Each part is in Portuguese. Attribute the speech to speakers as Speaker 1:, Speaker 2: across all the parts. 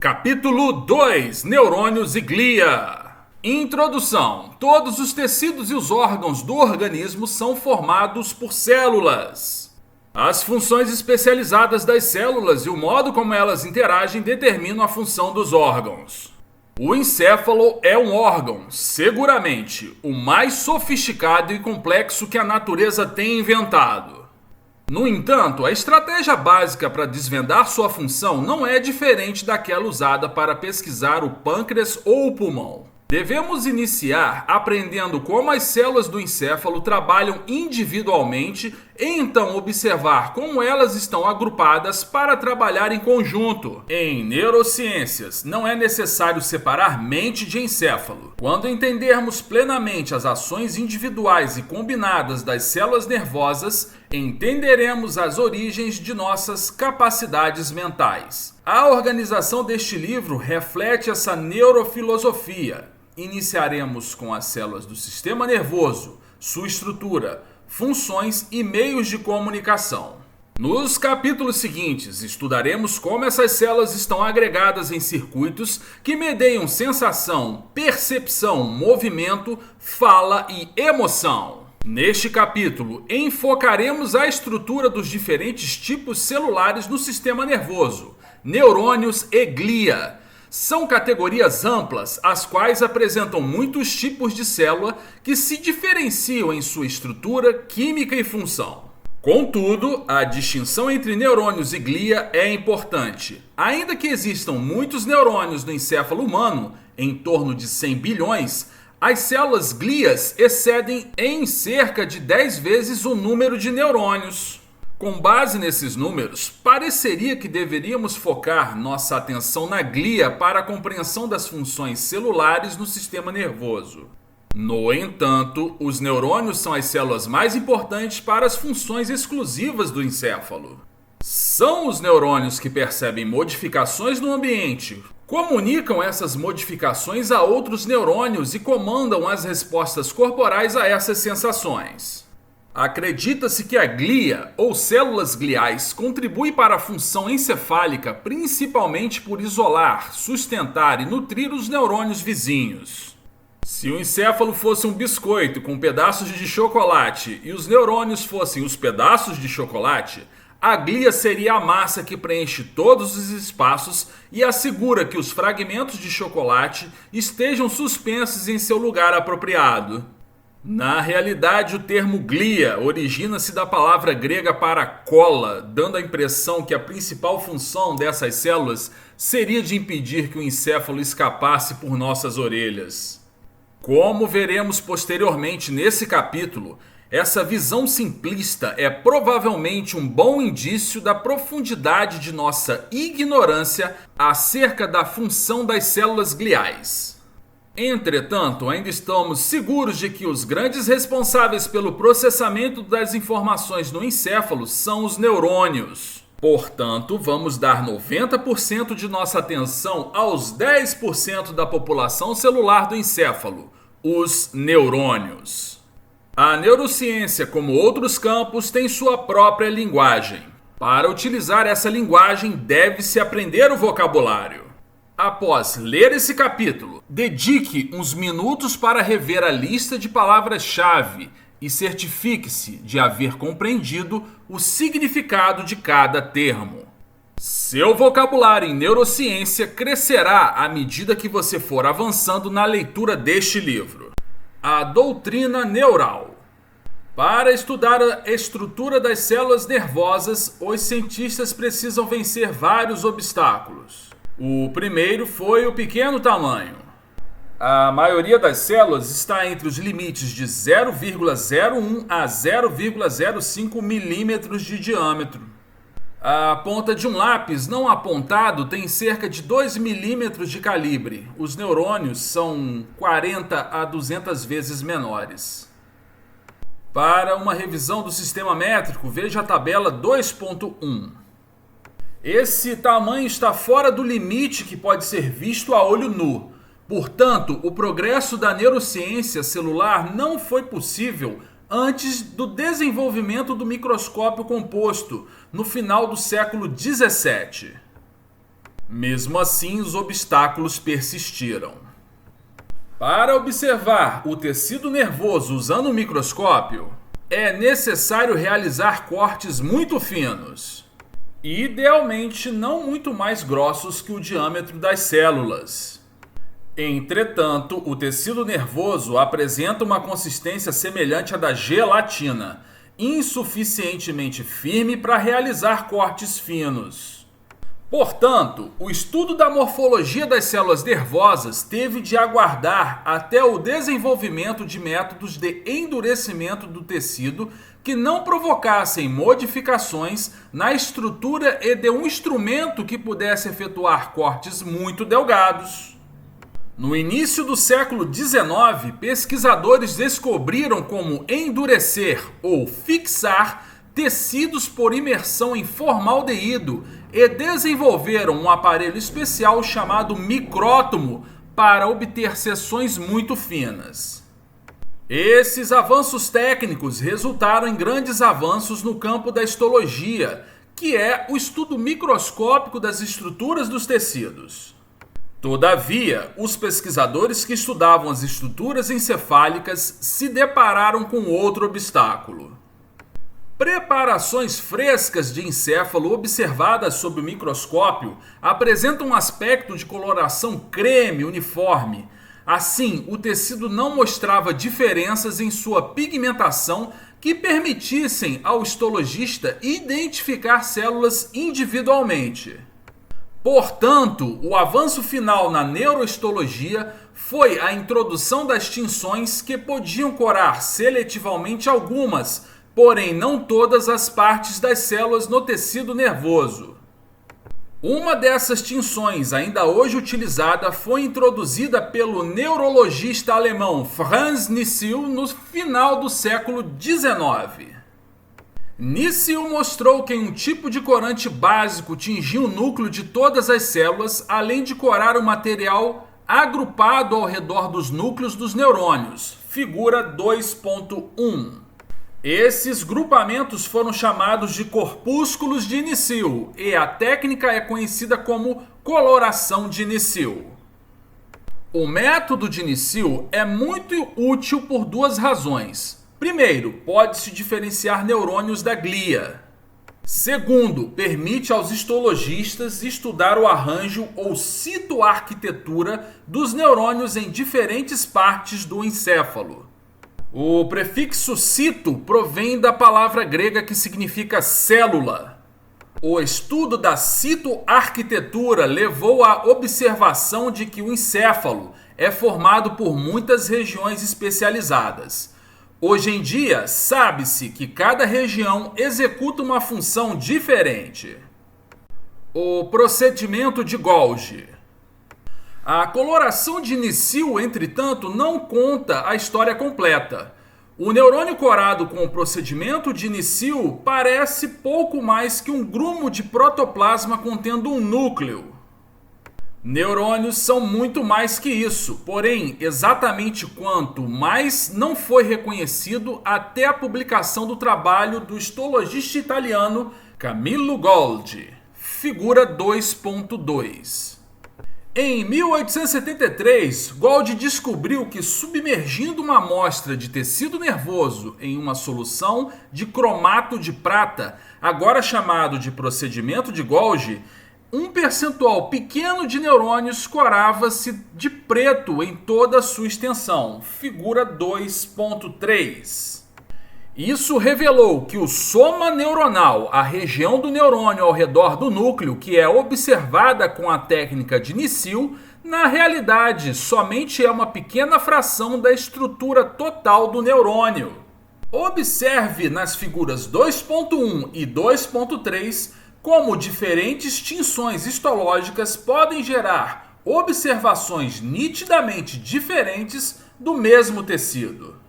Speaker 1: Capítulo 2: Neurônios e glia. Introdução. Todos os tecidos e os órgãos do organismo são formados por células. As funções especializadas das células e o modo como elas interagem determinam a função dos órgãos. O encéfalo é um órgão, seguramente, o mais sofisticado e complexo que a natureza tem inventado. No entanto, a estratégia básica para desvendar sua função não é diferente daquela usada para pesquisar o pâncreas ou o pulmão. Devemos iniciar aprendendo como as células do encéfalo trabalham individualmente e então observar como elas estão agrupadas para trabalhar em conjunto. Em neurociências, não é necessário separar mente de encéfalo. Quando entendermos plenamente as ações individuais e combinadas das células nervosas, entenderemos as origens de nossas capacidades mentais. A organização deste livro reflete essa neurofilosofia. Iniciaremos com as células do sistema nervoso, sua estrutura, funções e meios de comunicação. Nos capítulos seguintes, estudaremos como essas células estão agregadas em circuitos que medeiam sensação, percepção, movimento, fala e emoção. Neste capítulo, enfocaremos a estrutura dos diferentes tipos celulares no sistema nervoso, neurônios e glia. São categorias amplas, as quais apresentam muitos tipos de célula que se diferenciam em sua estrutura, química e função. Contudo, a distinção entre neurônios e glia é importante. Ainda que existam muitos neurônios no encéfalo humano, em torno de 100 bilhões, as células glias excedem em cerca de 10 vezes o número de neurônios. Com base nesses números, pareceria que deveríamos focar nossa atenção na glia para a compreensão das funções celulares no sistema nervoso. No entanto, os neurônios são as células mais importantes para as funções exclusivas do encéfalo. São os neurônios que percebem modificações no ambiente, comunicam essas modificações a outros neurônios e comandam as respostas corporais a essas sensações. Acredita-se que a glia, ou células gliais, contribui para a função encefálica principalmente por isolar, sustentar e nutrir os neurônios vizinhos. Se o encéfalo fosse um biscoito com pedaços de chocolate e os neurônios fossem os pedaços de chocolate, a glia seria a massa que preenche todos os espaços e assegura que os fragmentos de chocolate estejam suspensos em seu lugar apropriado. Na realidade, o termo glia origina-se da palavra grega para cola, dando a impressão que a principal função dessas células seria de impedir que o encéfalo escapasse por nossas orelhas. Como veremos posteriormente nesse capítulo, essa visão simplista é provavelmente um bom indício da profundidade de nossa ignorância acerca da função das células gliais. Entretanto, ainda estamos seguros de que os grandes responsáveis pelo processamento das informações no encéfalo são os neurônios. Portanto, vamos dar 90% de nossa atenção aos 10% da população celular do encéfalo, os neurônios. A neurociência, como outros campos, tem sua própria linguagem. Para utilizar essa linguagem, deve-se aprender o vocabulário. Após ler esse capítulo, dedique uns minutos para rever a lista de palavras-chave e certifique-se de haver compreendido o significado de cada termo. Seu vocabulário em neurociência crescerá à medida que você for avançando na leitura deste livro. A doutrina neural. Para estudar a estrutura das células nervosas, os cientistas precisam vencer vários obstáculos. O primeiro foi o pequeno tamanho. A maioria das células está entre os limites de 0,01 a 0,05 milímetros de diâmetro. A ponta de um lápis não apontado tem cerca de 2 milímetros de calibre. Os neurônios são 40 a 200 vezes menores. Para uma revisão do sistema métrico, veja a tabela 2.1. Esse tamanho está fora do limite que pode ser visto a olho nu. Portanto, o progresso da neurociência celular não foi possível antes do desenvolvimento do microscópio composto, no final do século XVII. Mesmo assim, os obstáculos persistiram. Para observar o tecido nervoso usando o microscópio, é necessário realizar cortes muito finos, idealmente não muito mais grossos que o diâmetro das células. Entretanto, o tecido nervoso apresenta uma consistência semelhante à da gelatina, insuficientemente firme para realizar cortes finos. Portanto, o estudo da morfologia das células nervosas teve de aguardar até o desenvolvimento de métodos de endurecimento do tecido que não provocassem modificações na estrutura e de um instrumento que pudesse efetuar cortes muito delgados. No início do século XIX, pesquisadores descobriram como endurecer ou fixar tecidos por imersão em formaldeído e desenvolveram um aparelho especial chamado micrótomo para obter seções muito finas. Esses avanços técnicos resultaram em grandes avanços no campo da histologia, que é o estudo microscópico das estruturas dos tecidos. Todavia, os pesquisadores que estudavam as estruturas encefálicas se depararam com outro obstáculo. Preparações frescas de encéfalo observadas sob o microscópio apresentam um aspecto de coloração creme uniforme. Assim, o tecido não mostrava diferenças em sua pigmentação que permitissem ao histologista identificar células individualmente. Portanto, o avanço final na neurohistologia foi a introdução das tinções que podiam corar seletivamente algumas, porém não todas as partes das células no tecido nervoso. Uma dessas tinções, ainda hoje utilizada, foi introduzida pelo neurologista alemão Franz Nissl no final do século XIX. Nissl mostrou que um tipo de corante básico tingia o núcleo de todas as células, além de corar o material agrupado ao redor dos núcleos dos neurônios, figura 2.1. Esses grupamentos foram chamados de corpúsculos de Nissl e a técnica é conhecida como coloração de Nissl. O método de Nissl é muito útil por duas razões. Primeiro, pode-se diferenciar neurônios da glia. Segundo, permite aos histologistas estudar o arranjo ou citoarquitetura dos neurônios em diferentes partes do encéfalo. O prefixo cito provém da palavra grega que significa célula. O estudo da citoarquitetura levou à observação de que o encéfalo é formado por muitas regiões especializadas. Hoje em dia, sabe-se que cada região executa uma função diferente. O procedimento de Golgi. A coloração de Nissl, entretanto, não conta a história completa. O neurônio corado com o procedimento de Nissl parece pouco mais que um grumo de protoplasma contendo um núcleo. Neurônios são muito mais que isso, porém, exatamente quanto mais não foi reconhecido até a publicação do trabalho do histologista italiano Camillo Golgi, figura 2.2. Em 1873, Golgi descobriu que submergindo uma amostra de tecido nervoso em uma solução de cromato de prata, agora chamado de procedimento de Golgi, um percentual pequeno de neurônios corava-se de preto em toda a sua extensão, figura 2.3. Isso revelou que o soma neuronal, a região do neurônio ao redor do núcleo, que é observada com a técnica de Nissl, na realidade somente é uma pequena fração da estrutura total do neurônio. Observe nas figuras 2.1 e 2.3 como diferentes tinções histológicas podem gerar observações nitidamente diferentes do mesmo tecido.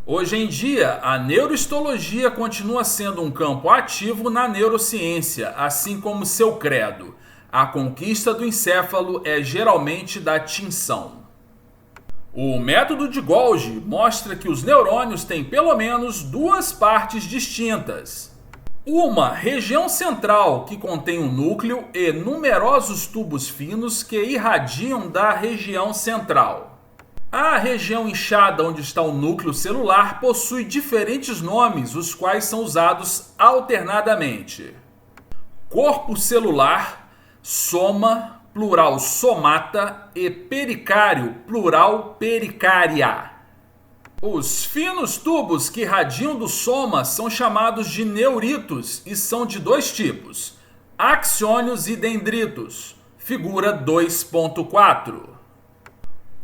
Speaker 1: Hoje em dia, a neurohistologia continua sendo um campo ativo na neurociência, assim como seu credo. A conquista do encéfalo é geralmente da tinção. O método de Golgi mostra que os neurônios têm pelo menos duas partes distintas. Uma região central que contém um núcleo e numerosos tubos finos que irradiam da região central. A região inchada onde está o núcleo celular possui diferentes nomes, os quais são usados alternadamente: corpo celular, soma, plural somata, e pericário, plural pericária. Os finos tubos que irradiam do soma são chamados de neuritos e são de dois tipos: axônios e dendritos, figura 2.4.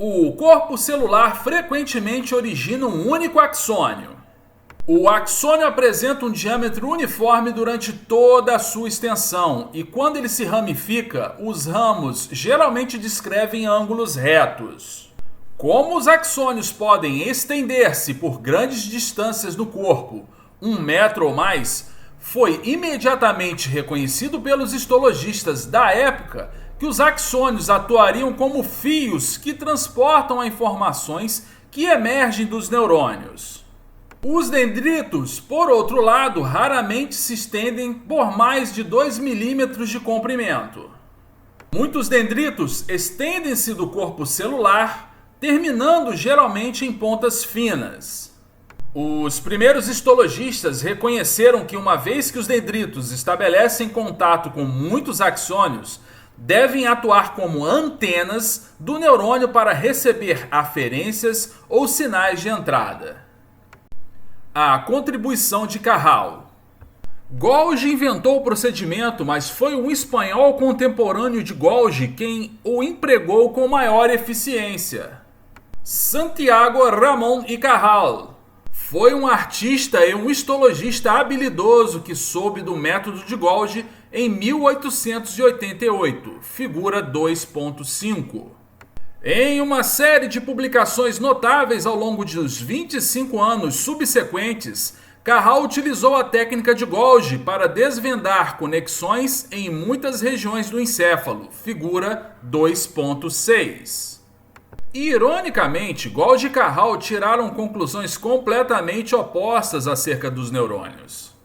Speaker 1: O corpo celular frequentemente origina um único axônio. O axônio apresenta um diâmetro uniforme durante toda a sua extensão e quando ele se ramifica, os ramos geralmente descrevem ângulos retos. Como os axônios podem estender-se por grandes distâncias no corpo, 1 metro ou mais, foi imediatamente reconhecido pelos histologistas da época que os axônios atuariam como fios que transportam as informações que emergem dos neurônios. Os dendritos, por outro lado, raramente se estendem por mais de 2 milímetros de comprimento. Muitos dendritos estendem-se do corpo celular, terminando geralmente em pontas finas. Os primeiros histologistas reconheceram que uma vez que os dendritos estabelecem contato com muitos axônios, devem atuar como antenas do neurônio para receber aferências ou sinais de entrada. A contribuição de Carral. Golgi inventou o procedimento, mas foi um espanhol contemporâneo de Golgi quem o empregou com maior eficiência. Santiago Ramón y Cajal foi um artista e um histologista habilidoso que soube do método de Golgi em 1888, figura 2.5. Em uma série de publicações notáveis ao longo dos 25 anos subsequentes, Cajal utilizou a técnica de Golgi para desvendar conexões em muitas regiões do encéfalo, figura 2.6. Ironicamente, Golgi e Cajal tiraram conclusões completamente opostas acerca dos neurônios.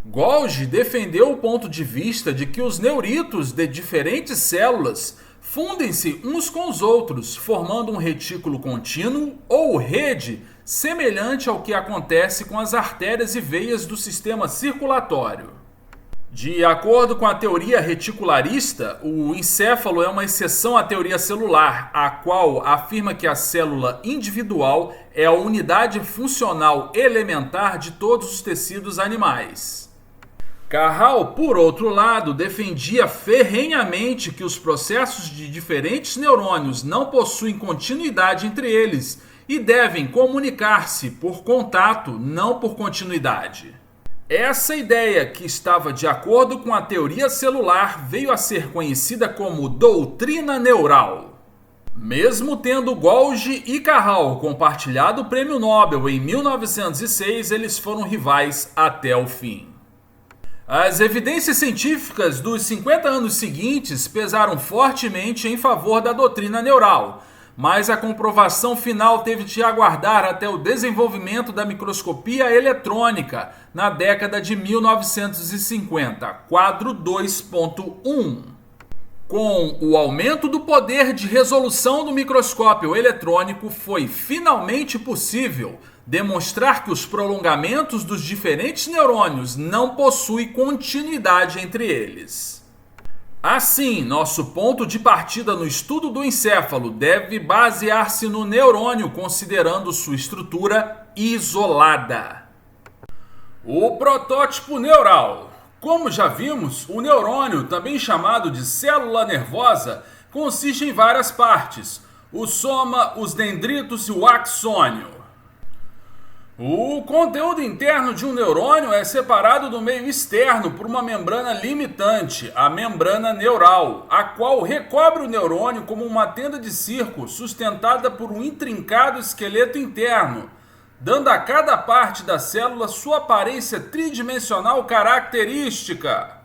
Speaker 1: Golgi defendeu o ponto de vista de que os neuritos de diferentes células fundem-se uns com os outros, formando um retículo contínuo ou rede semelhante ao que acontece com as artérias e veias do sistema circulatório. De acordo com a teoria reticularista, o encéfalo é uma exceção à teoria celular, a qual afirma que a célula individual é a unidade funcional elementar de todos os tecidos animais. Cajal, por outro lado, defendia ferrenhamente que os processos de diferentes neurônios não possuem continuidade entre eles e devem comunicar-se por contato, não por continuidade. Essa ideia, que estava de acordo com a teoria celular, veio a ser conhecida como doutrina neural. Mesmo tendo Golgi e Cajal compartilhado o prêmio Nobel em 1906, eles foram rivais até o fim. As evidências científicas dos 50 anos seguintes pesaram fortemente em favor da doutrina neural, mas a comprovação final teve de aguardar até o desenvolvimento da microscopia eletrônica na década de 1950, quadro 2.1. Com o aumento do poder de resolução do microscópio eletrônico, foi finalmente possível demonstrar que os prolongamentos dos diferentes neurônios não possuem continuidade entre eles. Assim, nosso ponto de partida no estudo do encéfalo deve basear-se no neurônio, considerando sua estrutura isolada. O protótipo neural. Como já vimos, o neurônio, também chamado de célula nervosa, consiste em várias partes: o soma, os dendritos e o axônio. O conteúdo interno de um neurônio é separado do meio externo por uma membrana limitante, a membrana neural, a qual recobre o neurônio como uma tenda de circo sustentada por um intrincado esqueleto interno, dando a cada parte da célula sua aparência tridimensional característica.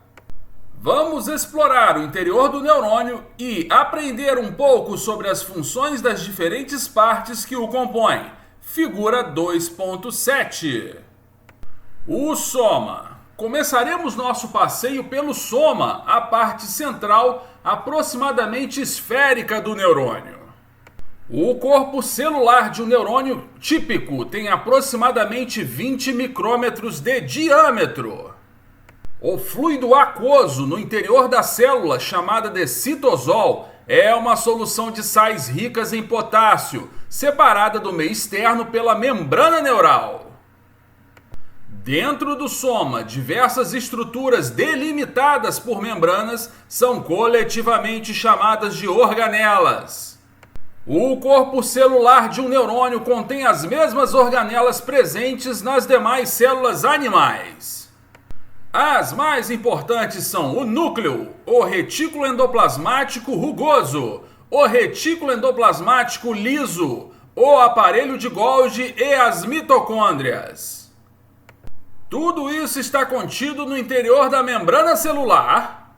Speaker 1: Vamos explorar o interior do neurônio e aprender um pouco sobre as funções das diferentes partes que o compõem. Figura 2.7. O soma. Começaremos nosso passeio pelo soma, a parte central, aproximadamente esférica do neurônio. O corpo celular de um neurônio típico tem aproximadamente 20 micrômetros de diâmetro. O fluido aquoso no interior da célula, chamada de citosol, é uma solução de sais ricas em potássio, separada do meio externo pela membrana neural. Dentro do soma, diversas estruturas delimitadas por membranas são coletivamente chamadas de organelas. O corpo celular de um neurônio contém as mesmas organelas presentes nas demais células animais. As mais importantes são o núcleo, o retículo endoplasmático rugoso, o retículo endoplasmático liso, o aparelho de Golgi e as mitocôndrias. Tudo isso está contido no interior da membrana celular,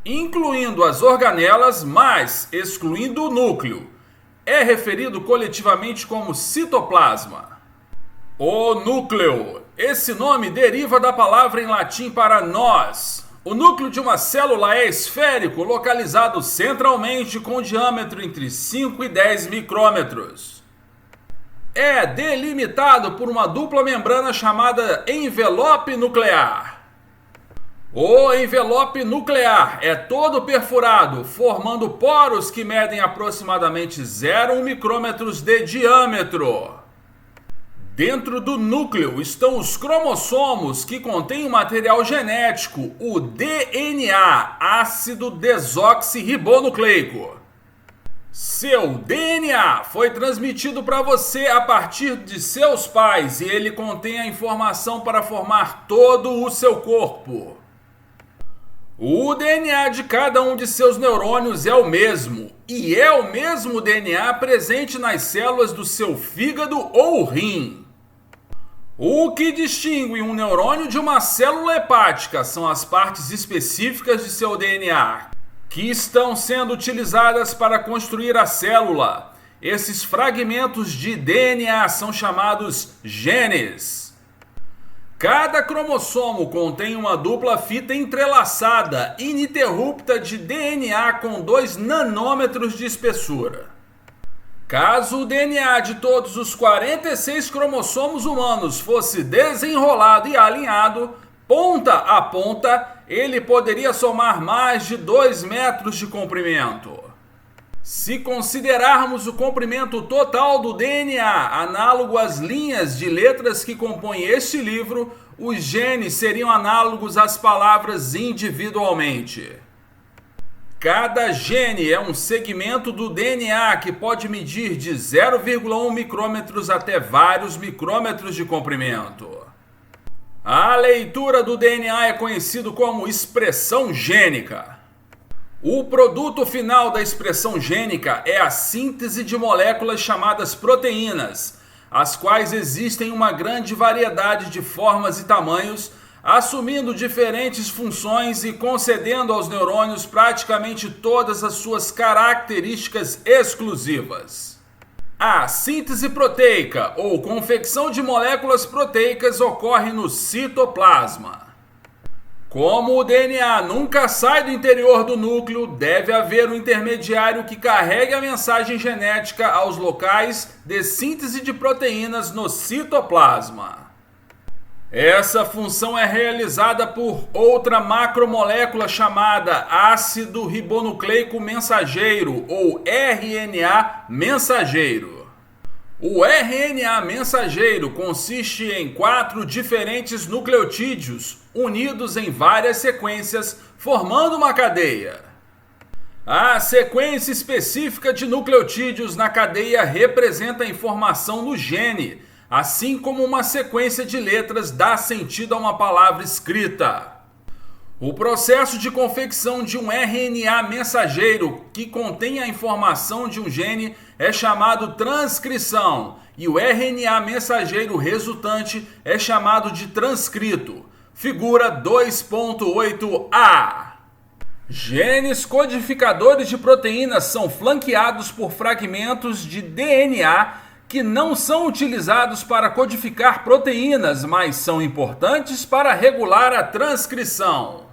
Speaker 1: incluindo as organelas, mas excluindo o núcleo. É referido coletivamente como citoplasma. O núcleo. Esse nome deriva da palavra em latim para nós. O núcleo de uma célula é esférico, localizado centralmente com diâmetro entre 5 e 10 micrômetros. É delimitado por uma dupla membrana chamada envelope nuclear. O envelope nuclear é todo perfurado, formando poros que medem aproximadamente 0,1 micrômetros de diâmetro. Dentro do núcleo estão os cromossomos, que contêm o material genético, o DNA, ácido desoxirribonucleico. Seu DNA foi transmitido para você a partir de seus pais e ele contém a informação para formar todo o seu corpo. O DNA de cada um de seus neurônios é o mesmo, e é o mesmo DNA presente nas células do seu fígado ou rim. O que distingue um neurônio de uma célula hepática são as partes específicas de seu DNA, que estão sendo utilizadas para construir a célula. Esses fragmentos de DNA são chamados genes. Cada cromossomo contém uma dupla fita entrelaçada, ininterrupta de DNA com 2 nanômetros de espessura. Caso o DNA de todos os 46 cromossomos humanos fosse desenrolado e alinhado, ponta a ponta, ele poderia somar mais de 2 metros de comprimento. Se considerarmos o comprimento total do DNA análogo às linhas de letras que compõem este livro, os genes seriam análogos às palavras individualmente. Cada gene é um segmento do DNA que pode medir de 0,1 micrômetros até vários micrômetros de comprimento. A leitura do DNA é conhecido como expressão gênica. O produto final da expressão gênica é a síntese de moléculas chamadas proteínas, as quais existem uma grande variedade de formas e tamanhos, assumindo diferentes funções e concedendo aos neurônios praticamente todas as suas características exclusivas. A síntese proteica, ou confecção de moléculas proteicas, ocorre no citoplasma. Como o DNA nunca sai do interior do núcleo, deve haver um intermediário que carregue a mensagem genética aos locais de síntese de proteínas no citoplasma. Essa função é realizada por outra macromolécula chamada ácido ribonucleico mensageiro, ou RNA mensageiro. O RNA mensageiro consiste em 4 diferentes nucleotídeos unidos em várias sequências, formando uma cadeia. A sequência específica de nucleotídeos na cadeia representa a informação no gene, assim como uma sequência de letras dá sentido a uma palavra escrita. O processo de confecção de um RNA mensageiro que contém a informação de um gene é chamado transcrição, e o RNA mensageiro resultante é chamado de transcrito. Figura 2.8a. Genes codificadores de proteínas são flanqueados por fragmentos de DNA que não são utilizados para codificar proteínas, mas são importantes para regular a transcrição.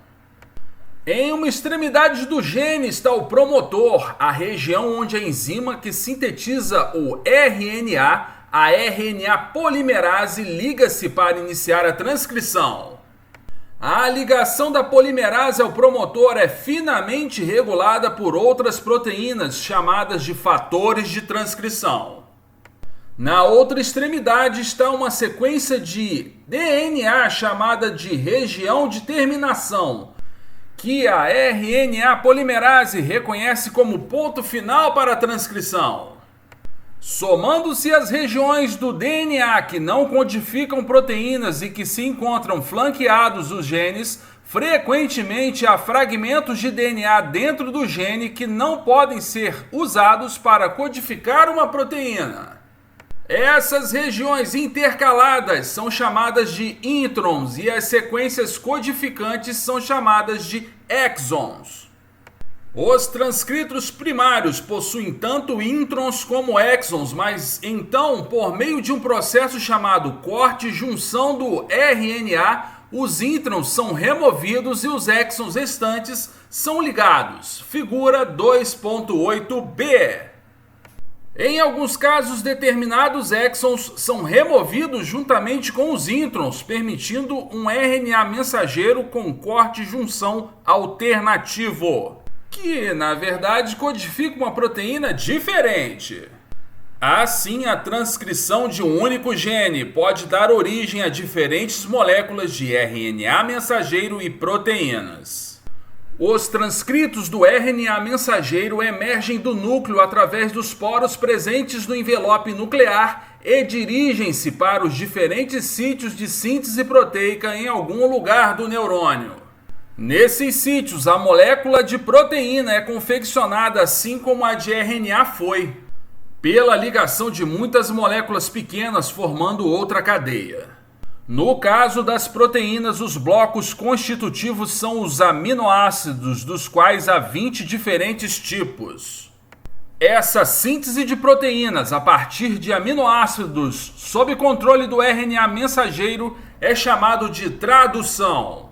Speaker 1: Em uma extremidade do gene está o promotor, a região onde a enzima que sintetiza o RNA, a RNA polimerase, liga-se para iniciar a transcrição. A ligação da polimerase ao promotor é finamente regulada por outras proteínas chamadas de fatores de transcrição. Na outra extremidade está uma sequência de DNA chamada de região de terminação, que a RNA polimerase reconhece como ponto final para a transcrição. Somando-se as regiões do DNA que não codificam proteínas e que se encontram flanqueados os genes, frequentemente há fragmentos de DNA dentro do gene que não podem ser usados para codificar uma proteína. Essas regiões intercaladas são chamadas de introns e as sequências codificantes são chamadas de exons. Os transcritos primários possuem tanto introns como exons, mas então, por meio de um processo chamado corte-junção do RNA, os introns são removidos e os exons restantes são ligados. Figura 2.8b. Em alguns casos, determinados exons são removidos juntamente com os introns, permitindo um RNA mensageiro com corte-junção alternativo, que, na verdade, codifica uma proteína diferente. Assim, a transcrição de um único gene pode dar origem a diferentes moléculas de RNA mensageiro e proteínas. Os transcritos do RNA mensageiro emergem do núcleo através dos poros presentes no envelope nuclear e dirigem-se para os diferentes sítios de síntese proteica em algum lugar do neurônio. Nesses sítios, a molécula de proteína é confeccionada assim como a de RNA foi, pela ligação de muitas moléculas pequenas formando outra cadeia. No caso das proteínas, os blocos constitutivos são os aminoácidos, dos quais há 20 diferentes tipos. Essa síntese de proteínas a partir de aminoácidos sob controle do RNA mensageiro é chamado de tradução.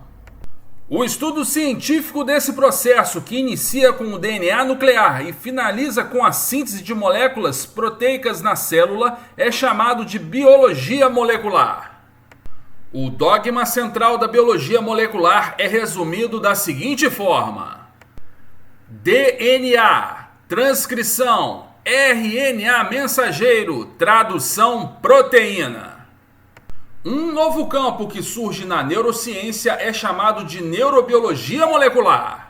Speaker 1: O estudo científico desse processo, que inicia com o DNA nuclear e finaliza com a síntese de moléculas proteicas na célula, é chamado de biologia molecular. O dogma central da biologia molecular é resumido da seguinte forma: DNA, transcrição, RNA mensageiro, tradução, proteína. Um novo campo que surge na neurociência é chamado de neurobiologia molecular.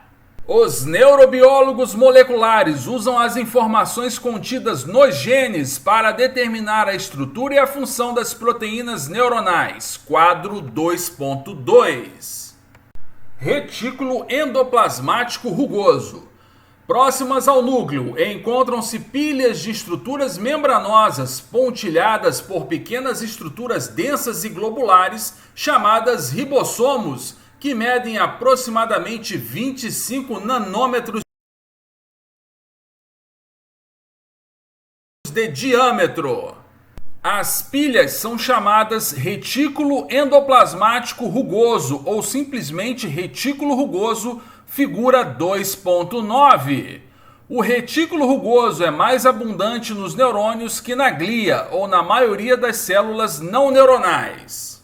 Speaker 1: Os neurobiólogos moleculares usam as informações contidas nos genes para determinar a estrutura e a função das proteínas neuronais. Quadro 2.2. Retículo endoplasmático rugoso. Próximas ao núcleo encontram-se pilhas de estruturas membranosas pontilhadas por pequenas estruturas densas e globulares chamadas ribossomos, que medem aproximadamente 25 nanômetros de diâmetro. As pilhas são chamadas retículo endoplasmático rugoso ou simplesmente retículo rugoso, figura 2.9. O retículo rugoso é mais abundante nos neurônios que na glia ou na maioria das células não neuronais.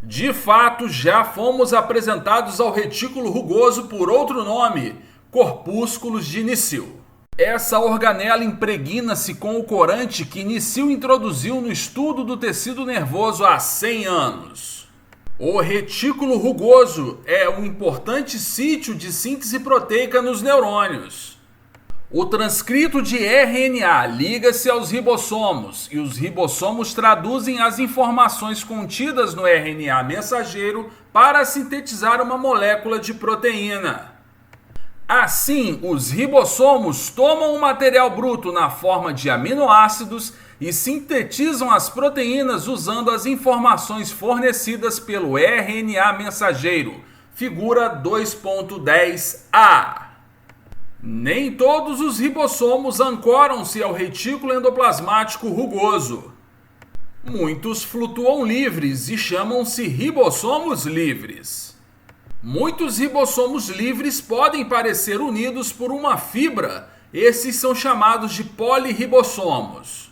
Speaker 1: De fato, já fomos apresentados ao retículo rugoso por outro nome, corpúsculos de Nicil. Essa organela impregna-se com o corante que Nicil introduziu no estudo do tecido nervoso há 100 anos. O retículo rugoso é um importante sítio de síntese proteica nos neurônios. O transcrito de RNA liga-se aos ribossomos e os ribossomos traduzem as informações contidas no RNA mensageiro para sintetizar uma molécula de proteína. Assim, os ribossomos tomam o material bruto na forma de aminoácidos e sintetizam as proteínas usando as informações fornecidas pelo RNA mensageiro, figura 2.10a. Nem todos os ribossomos ancoram-se ao retículo endoplasmático rugoso. Muitos flutuam livres e chamam-se ribossomos livres. Muitos ribossomos livres podem parecer unidos por uma fibra. Esses são chamados de polirribossomos.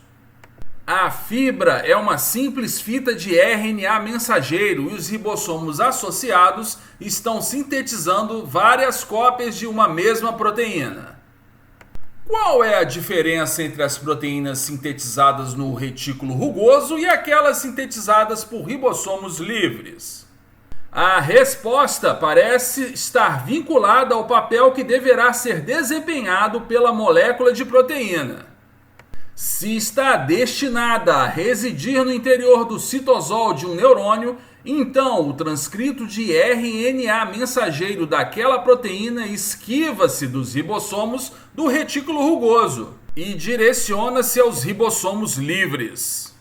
Speaker 1: A fibra é uma simples fita de RNA mensageiro e os ribossomos associados estão sintetizando várias cópias de uma mesma proteína. Qual é a diferença entre as proteínas sintetizadas no retículo rugoso e aquelas sintetizadas por ribossomos livres? A resposta parece estar vinculada ao papel que deverá ser desempenhado pela molécula de proteína. Se está destinada a residir no interior do citosol de um neurônio, então o transcrito de RNA mensageiro daquela proteína esquiva-se dos ribossomos do retículo rugoso e direciona-se aos ribossomos livres.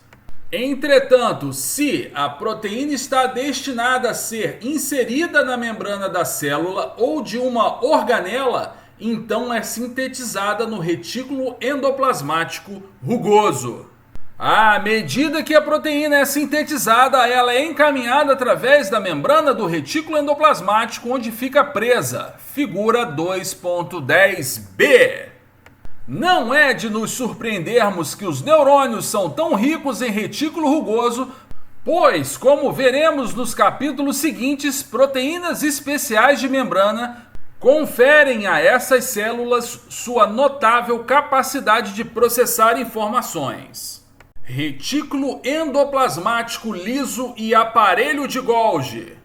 Speaker 1: Entretanto, se a proteína está destinada a ser inserida na membrana da célula ou de uma organela, então é sintetizada no retículo endoplasmático rugoso. À medida que a proteína é sintetizada, ela é encaminhada através da membrana do retículo endoplasmático, onde fica presa. Figura 2.10b. Não é de nos surpreendermos que os neurônios são tão ricos em retículo rugoso, pois, como veremos nos capítulos seguintes, proteínas especiais de membrana conferem a essas células sua notável capacidade de processar informações. Retículo endoplasmático liso e aparelho de Golgi.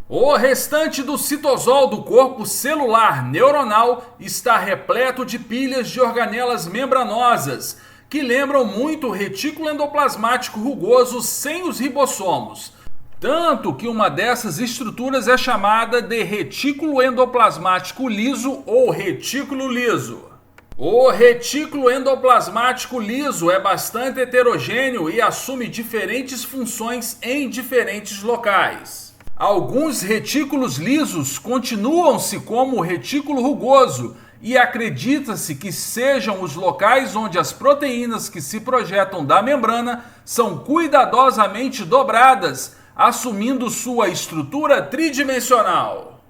Speaker 1: O restante do citosol do corpo celular neuronal está repleto de pilhas de organelas membranosas, que lembram muito o retículo endoplasmático rugoso sem os ribossomos. Tanto que uma dessas estruturas é chamada de retículo endoplasmático liso ou retículo liso. O retículo endoplasmático liso é bastante heterogêneo e assume diferentes funções em diferentes locais. Alguns retículos lisos continuam-se como retículo rugoso e acredita-se que sejam os locais onde as proteínas que se projetam da membrana são cuidadosamente dobradas, assumindo sua estrutura tridimensional.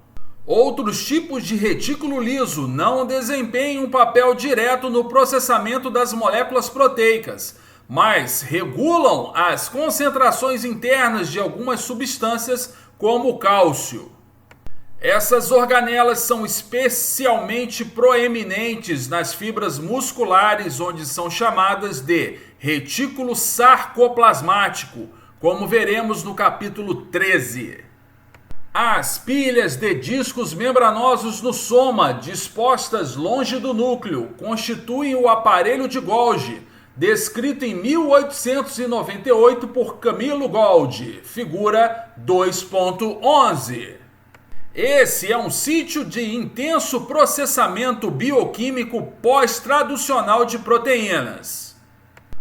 Speaker 1: Outros tipos de retículo liso não desempenham um papel direto no processamento das moléculas proteicas, mas regulam as concentrações internas de algumas substâncias, como o cálcio. Essas organelas são especialmente proeminentes nas fibras musculares, onde são chamadas de retículo sarcoplasmático, como veremos no capítulo 13. As pilhas de discos membranosos no soma, dispostas longe do núcleo, constituem o aparelho de Golgi, descrito em 1898 por Camillo Golgi, figura 2.11. Esse é um sítio de intenso processamento bioquímico pós-traducional de proteínas.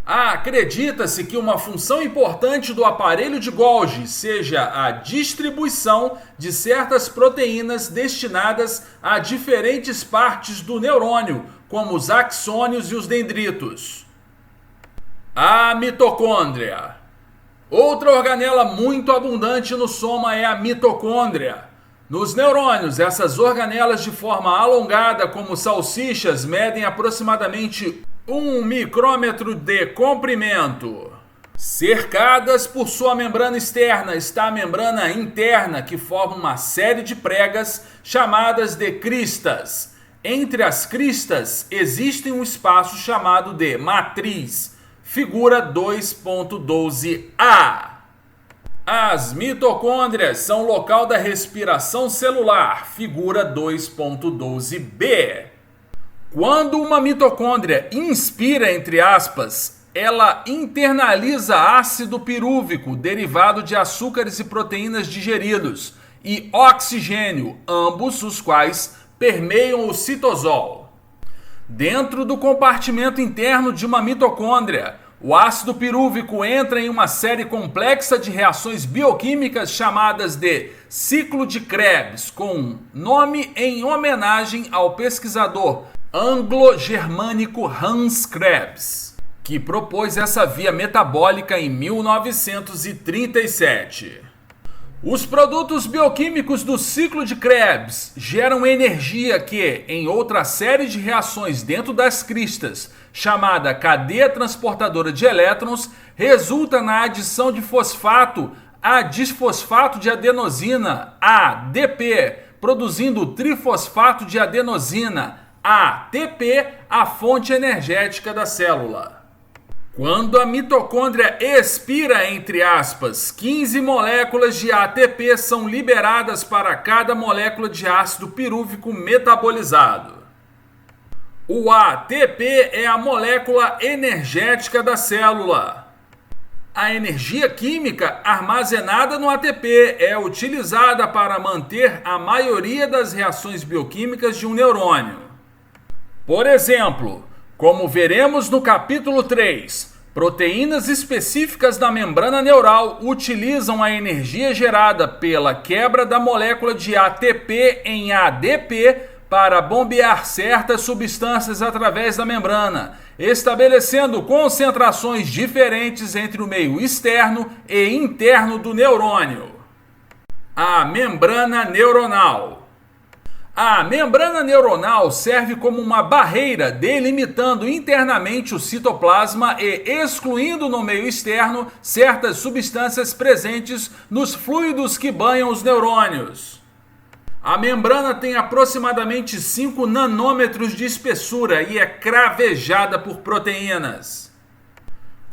Speaker 1: Acredita-se que uma função importante do aparelho de Golgi seja a distribuição de certas proteínas destinadas a diferentes partes do neurônio, como os axônios e os dendritos. A mitocôndria. Outra organela muito abundante no soma é a mitocôndria. Nos neurônios, essas organelas de forma alongada, como salsichas, medem aproximadamente 1 micrômetro de comprimento. Cercadas por sua membrana externa está a membrana interna, que forma uma série de pregas chamadas de cristas. Entre as cristas existe um espaço chamado de matriz, figura 2.12a. As mitocôndrias são local da respiração celular, figura 2.12b. Quando uma mitocôndria inspira, entre aspas, ela internaliza ácido pirúvico, derivado de açúcares e proteínas digeridos, e oxigênio, ambos os quais permeiam o citosol. Dentro do compartimento interno de uma mitocôndria, o ácido pirúvico entra em uma série complexa de reações bioquímicas chamadas de ciclo de Krebs, com nome em homenagem ao pesquisador anglo-germânico Hans Krebs, que propôs essa via metabólica em 1937. Os produtos bioquímicos do ciclo de Krebs geram energia que, em outra série de reações dentro das cristas, chamada cadeia transportadora de elétrons, resulta na adição de fosfato a disfosfato de adenosina, ADP, produzindo o trifosfato de adenosina, ATP, a fonte energética da célula. Quando a mitocôndria expira, entre aspas, 15 moléculas de ATP são liberadas para cada molécula de ácido pirúvico metabolizado. O ATP é a molécula energética da célula. A energia química armazenada no ATP é utilizada para manter a maioria das reações bioquímicas de um neurônio. Por exemplo, como veremos no capítulo 3, proteínas específicas da membrana neural utilizam a energia gerada pela quebra da molécula de ATP em ADP para bombear certas substâncias através da membrana, estabelecendo concentrações diferentes entre o meio externo e interno do neurônio. A membrana neuronal. A membrana neuronal serve como uma barreira delimitando internamente o citoplasma e excluindo no meio externo certas substâncias presentes nos fluidos que banham os neurônios. A membrana tem aproximadamente 5 nanômetros de espessura e é cravejada por proteínas.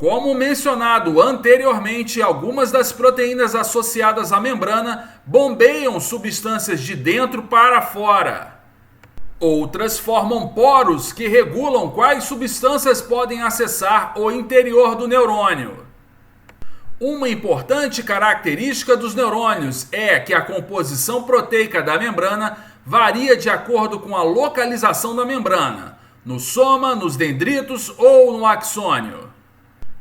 Speaker 1: Como mencionado anteriormente, algumas das proteínas associadas à membrana bombeiam substâncias de dentro para fora. Outras formam poros que regulam quais substâncias podem acessar o interior do neurônio. Uma importante característica dos neurônios é que a composição proteica da membrana varia de acordo com a localização da membrana, no soma, nos dendritos ou no axônio.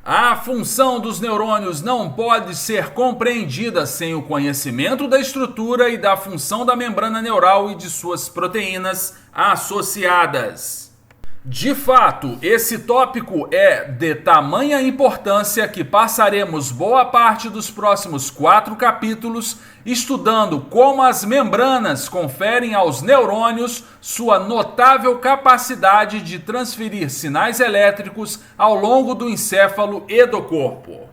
Speaker 1: A função dos neurônios não pode ser compreendida sem o conhecimento da estrutura e da função da membrana neural e de suas proteínas associadas. De fato, esse tópico é de tamanha importância que passaremos boa parte dos próximos 4 capítulos estudando como as membranas conferem aos neurônios sua notável capacidade de transferir sinais elétricos ao longo do encéfalo e do corpo.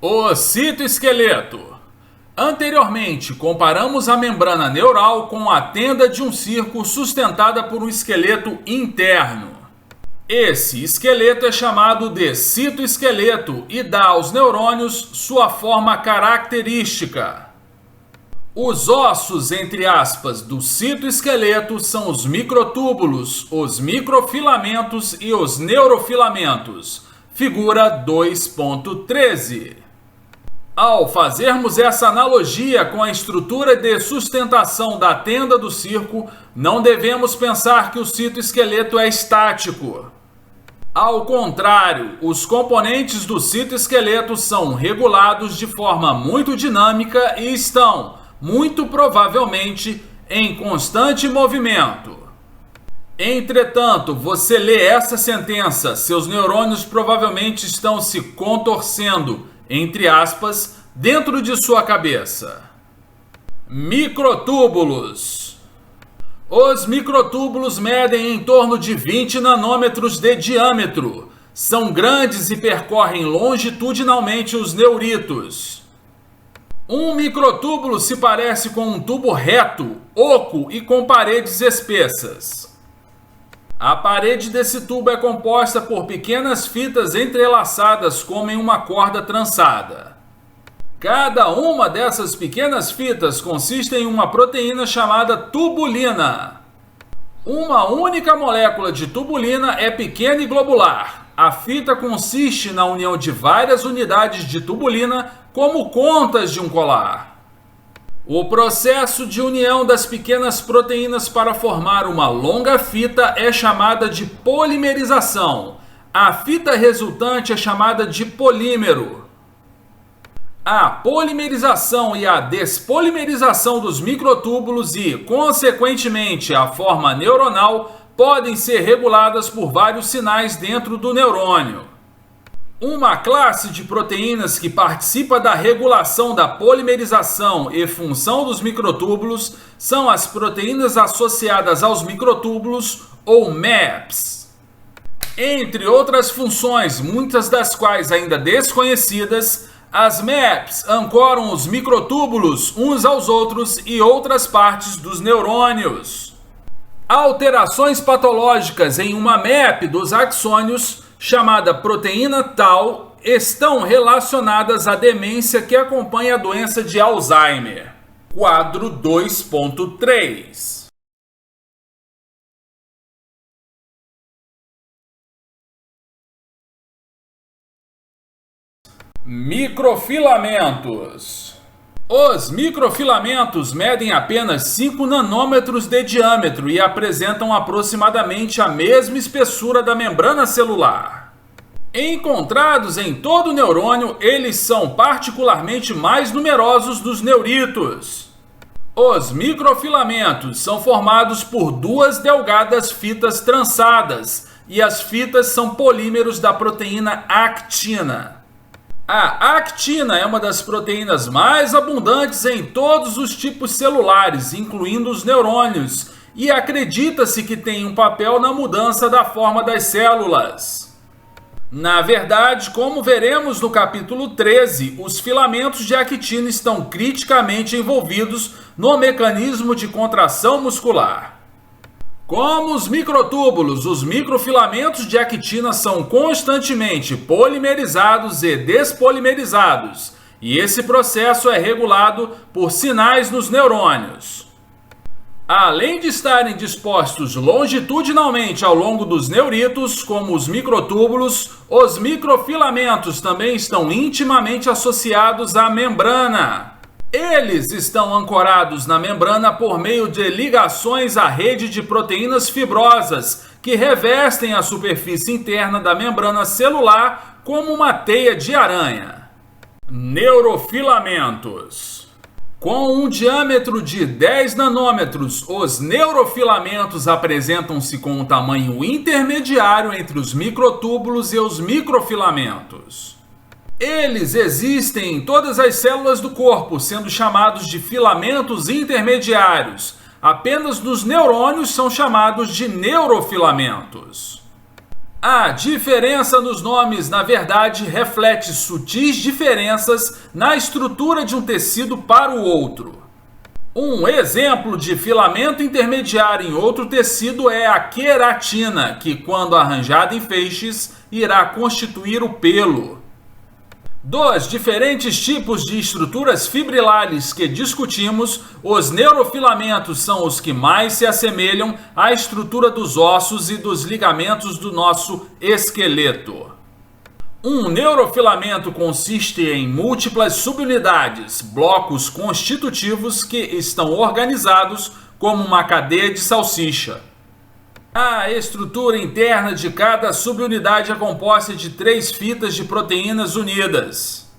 Speaker 1: O citoesqueleto. Anteriormente, comparamos a membrana neural com a tenda de um circo sustentada por um esqueleto interno. Esse esqueleto é chamado de citoesqueleto e dá aos neurônios sua forma característica. Os ossos, entre aspas, do citoesqueleto são os microtúbulos, os microfilamentos e os neurofilamentos. Figura 2.13. Ao fazermos essa analogia com a estrutura de sustentação da tenda do circo, não devemos pensar que o citoesqueleto é estático. Ao contrário, os componentes do citoesqueleto são regulados de forma muito dinâmica e estão, muito provavelmente, em constante movimento. Entretanto, você lê essa sentença, seus neurônios provavelmente estão se contorcendo, entre aspas, dentro de sua cabeça. Microtúbulos. Os microtúbulos medem em torno de 20 nanômetros de diâmetro. São grandes e percorrem longitudinalmente os neuritos. Um microtúbulo se parece com um tubo reto, oco e com paredes espessas. A parede desse tubo é composta por pequenas fitas entrelaçadas como em uma corda trançada. Cada uma dessas pequenas fitas consiste em uma proteína chamada tubulina. Uma única molécula de tubulina é pequena e globular. A fita consiste na união de várias unidades de tubulina como contas de um colar. O processo de união das pequenas proteínas para formar uma longa fita é chamada de polimerização. A fita resultante é chamada de polímero. A polimerização e a despolimerização dos microtúbulos e, consequentemente, a forma neuronal podem ser reguladas por vários sinais dentro do neurônio. Uma classe de proteínas que participa da regulação da polimerização e função dos microtúbulos são as proteínas associadas aos microtúbulos, ou MAPs. Entre outras funções, muitas das quais ainda desconhecidas, as MAPs ancoram os microtúbulos uns aos outros e outras partes dos neurônios. Alterações patológicas em uma MAP dos axônios, chamada proteína tau, estão relacionadas à demência que acompanha a doença de Alzheimer. Quadro 2.3. Microfilamentos. Os microfilamentos medem apenas 5 nanômetros de diâmetro e apresentam aproximadamente a mesma espessura da membrana celular. Encontrados em todo o neurônio, eles são particularmente mais numerosos dos neuritos. Os microfilamentos são formados por 2 delgadas fitas trançadas, e as fitas são polímeros da proteína actina. A actina é uma das proteínas mais abundantes em todos os tipos celulares, incluindo os neurônios, e acredita-se que tem um papel na mudança da forma das células. Na verdade, como veremos no capítulo 13, os filamentos de actina estão criticamente envolvidos no mecanismo de contração muscular. Como os microtúbulos, os microfilamentos de actina são constantemente polimerizados e despolimerizados, e esse processo é regulado por sinais nos neurônios. Além de estarem dispostos longitudinalmente ao longo dos neuritos, como os microtúbulos, os microfilamentos também estão intimamente associados à membrana. Eles estão ancorados na membrana por meio de ligações à rede de proteínas fibrosas que revestem a superfície interna da membrana celular como uma teia de aranha. Neurofilamentos. Com um diâmetro de 10 nanômetros, os neurofilamentos apresentam-se com um tamanho intermediário entre os microtúbulos e os microfilamentos. Eles existem em todas as células do corpo, sendo chamados de filamentos intermediários. Apenas nos neurônios são chamados de neurofilamentos. A diferença nos nomes, na verdade, reflete sutis diferenças na estrutura de um tecido para o outro. Um exemplo de filamento intermediário em outro tecido é a queratina, que, quando arranjada em feixes, irá constituir o pelo. Dos diferentes tipos de estruturas fibrilares que discutimos, os neurofilamentos são os que mais se assemelham à estrutura dos ossos e dos ligamentos do nosso esqueleto. Um neurofilamento consiste em múltiplas subunidades, blocos constitutivos que estão organizados como uma cadeia de salsicha. A estrutura interna de cada subunidade é composta de 3 fitas de proteínas unidas.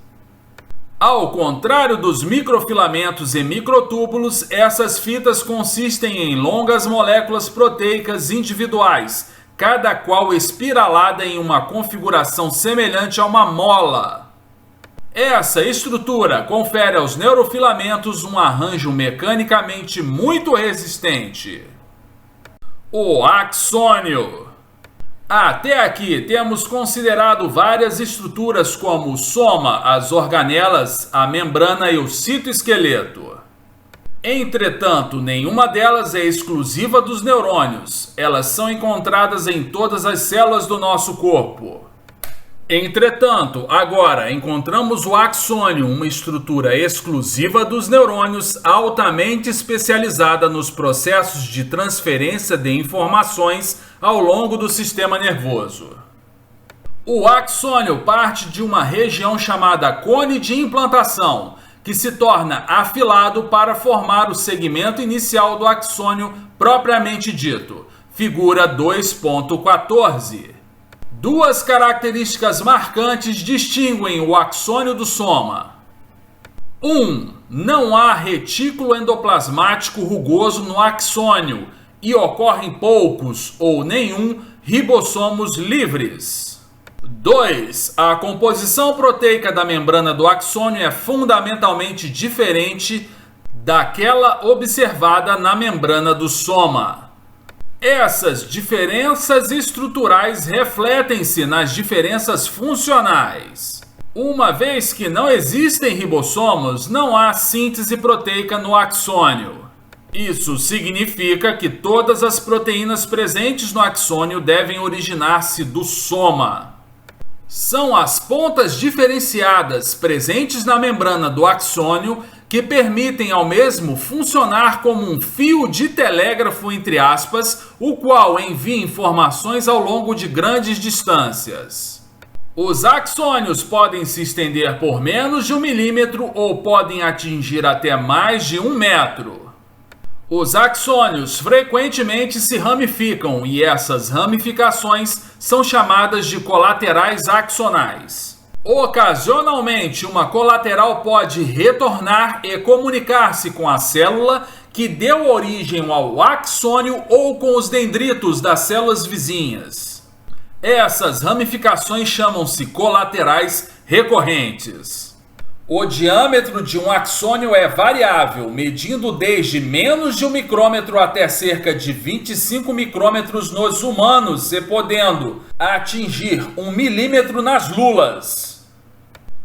Speaker 1: Ao contrário dos microfilamentos e microtúbulos, essas fitas consistem em longas moléculas proteicas individuais, cada qual espiralada em uma configuração semelhante a uma mola. Essa estrutura confere aos neurofilamentos um arranjo mecanicamente muito resistente. O axônio. Até aqui temos considerado várias estruturas como o soma, as organelas, a membrana e o citoesqueleto. Entretanto, nenhuma delas é exclusiva dos neurônios. Elas são encontradas em todas as células do nosso corpo. Entretanto, agora encontramos o axônio, uma estrutura exclusiva dos neurônios, altamente especializada nos processos de transferência de informações ao longo do sistema nervoso. O axônio parte de uma região chamada cone de implantação, que se torna afilado para formar o segmento inicial do axônio propriamente dito, figura 2.14. 2 características marcantes distinguem o axônio do soma. 1. Não há retículo endoplasmático rugoso no axônio. e ocorrem poucos ou nenhum ribossomos livres. 2. A composição proteica da membrana do axônio é fundamentalmente diferente daquela observada na membrana do soma. Essas diferenças estruturais refletem-se nas diferenças funcionais. Uma vez que não existem ribossomos, não há síntese proteica no axônio. Isso significa que todas as proteínas presentes no axônio devem originar-se do soma. São as pontas diferenciadas presentes na membrana do axônio que permitem ao mesmo funcionar como um fio de telégrafo, entre aspas, o qual envia informações ao longo de grandes distâncias. Os axônios podem se estender por menos de 1 milímetro ou podem atingir até mais de 1 metro. Os axônios frequentemente se ramificam e essas ramificações são chamadas de colaterais axonais. Ocasionalmente, uma colateral pode retornar e comunicar-se com a célula que deu origem ao axônio ou com os dendritos das células vizinhas. Essas ramificações chamam-se colaterais recorrentes. O diâmetro de um axônio é variável, medindo desde menos de 1 micrômetro até cerca de 25 micrômetros nos humanos e podendo atingir 1 milímetro nas lulas.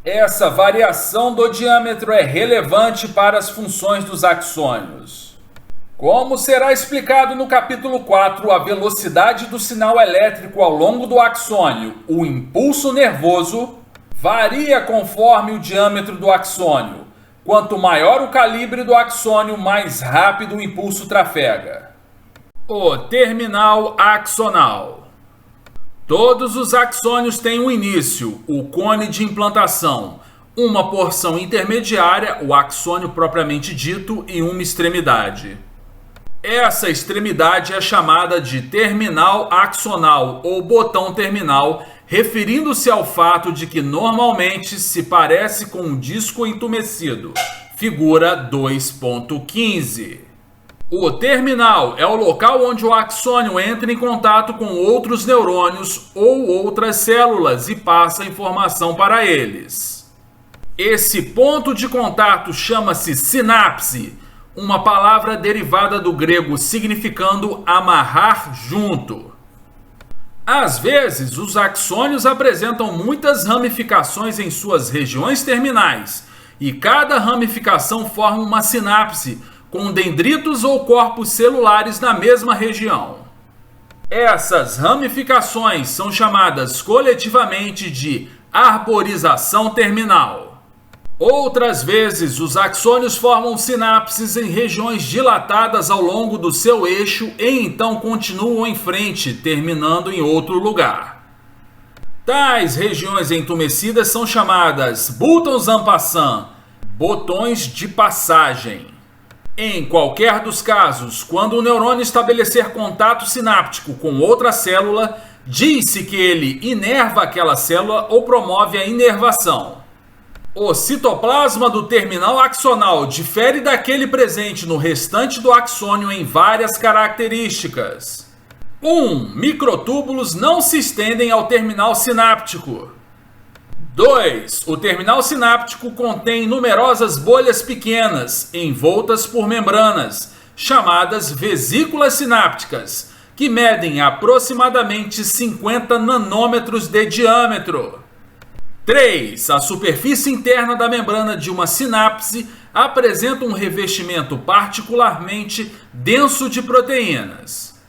Speaker 1: Essa variação do diâmetro é relevante para as funções dos axônios. Como será explicado no capítulo 4, a velocidade do sinal elétrico ao longo do axônio, o impulso nervoso, varia conforme o diâmetro do axônio. Quanto maior o calibre do axônio, mais rápido o impulso trafega. O terminal axonal. Todos os axônios têm um início, o cone de implantação, uma porção intermediária, o axônio propriamente dito, e uma extremidade. Essa extremidade é chamada de terminal axonal ou botão terminal, referindo-se ao fato de que normalmente se parece com um disco entumecido. Figura 2.15. O terminal é o local onde o axônio entra em contato com outros neurônios ou outras células e passa informação para eles. Esse ponto de contato chama-se sinapse, uma palavra derivada do grego significando amarrar junto. Às vezes, os axônios apresentam muitas ramificações em suas regiões terminais, e cada ramificação forma uma sinapse, com dendritos ou corpos celulares na mesma região. Essas ramificações são chamadas coletivamente de arborização terminal. Outras vezes, os axônios formam sinapses em regiões dilatadas ao longo do seu eixo e então continuam em frente, terminando em outro lugar. Tais regiões entumecidas são chamadas boutons en passant, botões de passagem. Em qualquer dos casos, quando o neurônio estabelecer contato sináptico com outra célula, diz-se que ele inerva aquela célula ou promove a inervação. O citoplasma do terminal axonal difere daquele presente no restante do axônio em várias características. 1. Microtúbulos não se estendem ao terminal sináptico. 2. O terminal sináptico contém numerosas bolhas pequenas, envoltas por membranas, chamadas vesículas sinápticas, que medem aproximadamente 50 nanômetros de diâmetro. 3. A superfície interna da membrana de uma sinapse apresenta um revestimento particularmente denso de proteínas.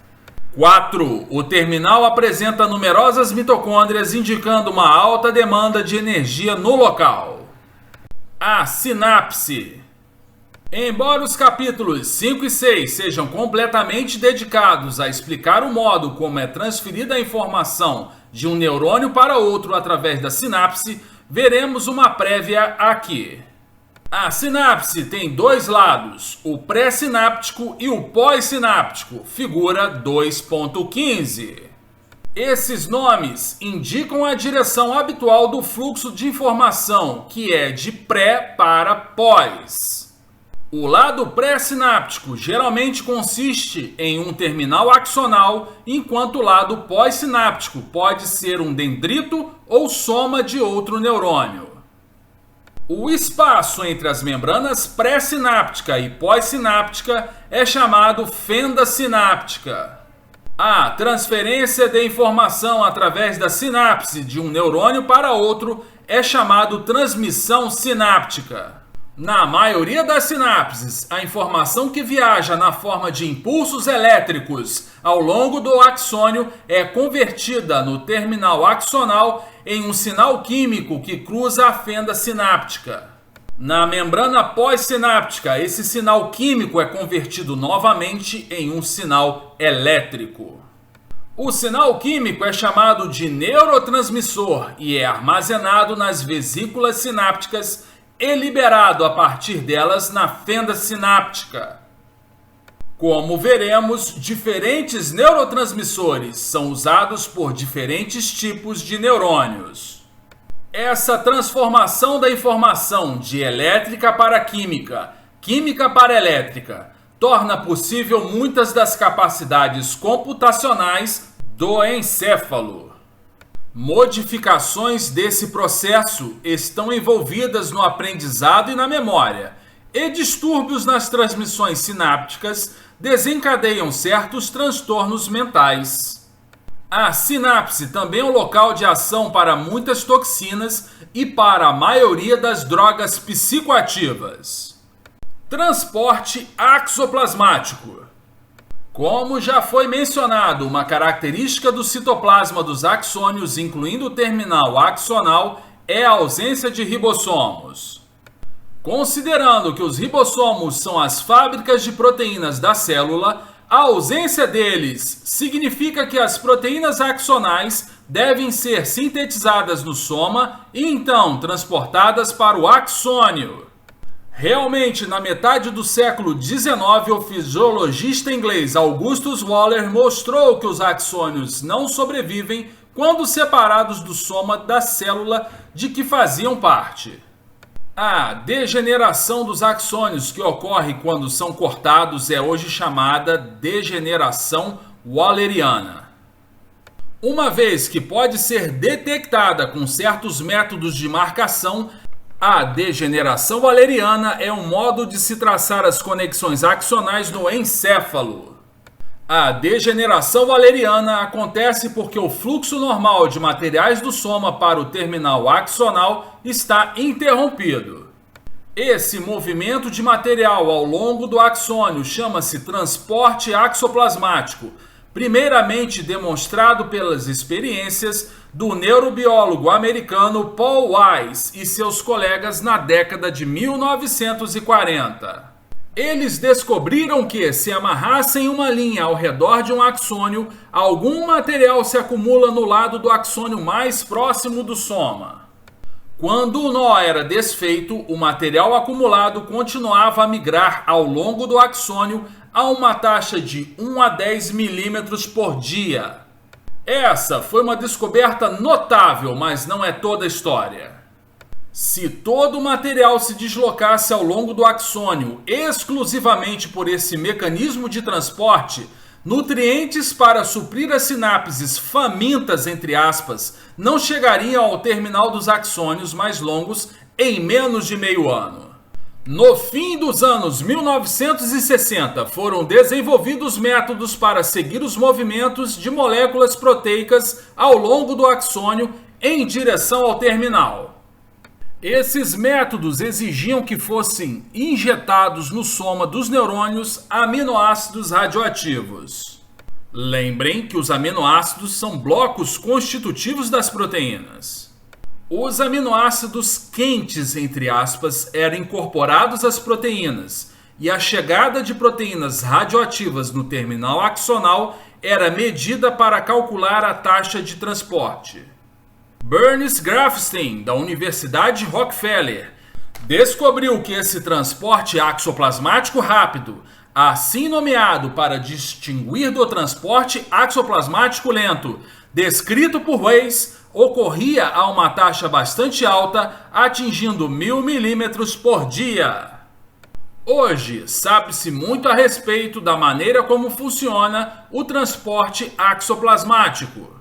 Speaker 1: 4. O terminal apresenta numerosas mitocôndrias, indicando uma alta demanda de energia no local. A sinapse. Embora os capítulos 5 e 6 sejam completamente dedicados a explicar o modo como é transferida a informação de um neurônio para outro através da sinapse, veremos uma prévia aqui. A sinapse tem dois lados, o pré-sináptico e o pós-sináptico, figura 2.15. Esses nomes indicam a direção habitual do fluxo de informação, que é de pré para pós. O lado pré-sináptico geralmente consiste em um terminal axonal, enquanto o lado pós-sináptico pode ser um dendrito ou soma de outro neurônio. O espaço entre as membranas pré-sináptica e pós-sináptica é chamado fenda sináptica. A transferência de informação através da sinapse de um neurônio para outro é chamado transmissão sináptica. Na maioria das sinapses, a informação que viaja na forma de impulsos elétricos ao longo do axônio é convertida no terminal axonal em um sinal químico que cruza a fenda sináptica. Na membrana pós-sináptica, esse sinal químico é convertido novamente em um sinal elétrico. O sinal químico é chamado de neurotransmissor e é armazenado nas vesículas sinápticas e liberado a partir delas na fenda sináptica. Como veremos, diferentes neurotransmissores são usados por diferentes tipos de neurônios. Essa transformação da informação de elétrica para química, química para elétrica, torna possível muitas das capacidades computacionais do encéfalo. Modificações desse processo estão envolvidas no aprendizado e na memória, e distúrbios nas transmissões sinápticas desencadeiam certos transtornos mentais. A sinapse também é um local de ação para muitas toxinas e para a maioria das drogas psicoativas. Transporte axoplasmático. Como já foi mencionado, uma característica do citoplasma dos axônios, incluindo o terminal axonal, é a ausência de ribossomos. Considerando que os ribossomos são as fábricas de proteínas da célula, a ausência deles significa que as proteínas axonais devem ser sintetizadas no soma e então transportadas para o axônio. Realmente, na metade do século XIX, o fisiologista inglês Augustus Waller mostrou que os axônios não sobrevivem quando separados do soma da célula de que faziam parte. A degeneração dos axônios que ocorre quando são cortados é hoje chamada degeneração walleriana. Uma vez que pode ser detectada com certos métodos de marcação, a degeneração walleriana é um modo de se traçar as conexões axonais no encéfalo. A degeneração walleriana acontece porque o fluxo normal de materiais do soma para o terminal axonal está interrompido. Esse movimento de material ao longo do axônio chama-se transporte axoplasmático, primeiramente demonstrado pelas experiências do neurobiólogo americano Paul Wise e seus colegas na década de 1940. Eles descobriram que, se amarrassem uma linha ao redor de um axônio, algum material se acumula no lado do axônio mais próximo do soma. Quando o nó era desfeito, o material acumulado continuava a migrar ao longo do axônio a uma taxa de 1 a 10 milímetros por dia. Essa foi uma descoberta notável, mas não é toda a história. Se todo o material se deslocasse ao longo do axônio exclusivamente por esse mecanismo de transporte, nutrientes para suprir as sinapses famintas, entre aspas, não chegariam ao terminal dos axônios mais longos em menos de meio ano. No fim dos anos 1960, foram desenvolvidos métodos para seguir os movimentos de moléculas proteicas ao longo do axônio em direção ao terminal. Esses métodos exigiam que fossem injetados no soma dos neurônios aminoácidos radioativos. Lembrem que os aminoácidos são blocos constitutivos das proteínas. Os aminoácidos quentes, entre aspas, eram incorporados às proteínas, e a chegada de proteínas radioativas no terminal axonal era medida para calcular a taxa de transporte. Bernice Grafstein, da Universidade Rockefeller, descobriu que esse transporte axoplasmático rápido, assim nomeado para distinguir do transporte axoplasmático lento, descrito por Weiss, ocorria a uma taxa bastante alta, atingindo 1000 milímetros por dia. Hoje, sabe-se muito a respeito da maneira como funciona o transporte axoplasmático.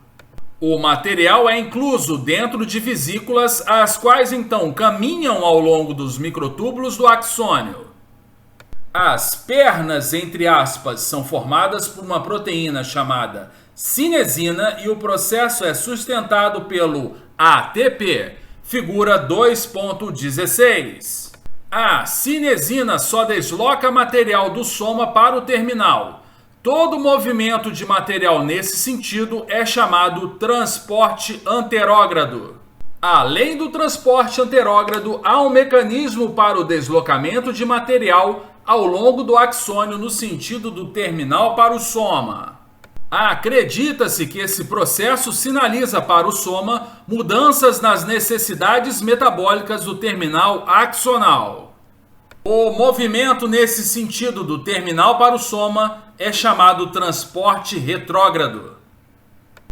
Speaker 1: O material é incluso dentro de vesículas, as quais então caminham ao longo dos microtúbulos do axônio. As pernas, entre aspas, são formadas por uma proteína chamada cinesina e o processo é sustentado pelo ATP, figura 2.16. A cinesina só desloca material do soma para o terminal. Todo movimento de material nesse sentido é chamado transporte anterógrado. Além do transporte anterógrado, há um mecanismo para o deslocamento de material ao longo do axônio no sentido do terminal para o soma. Acredita-se que esse processo sinaliza para o soma mudanças nas necessidades metabólicas do terminal axonal. O movimento nesse sentido do terminal para o soma é chamado transporte retrógrado.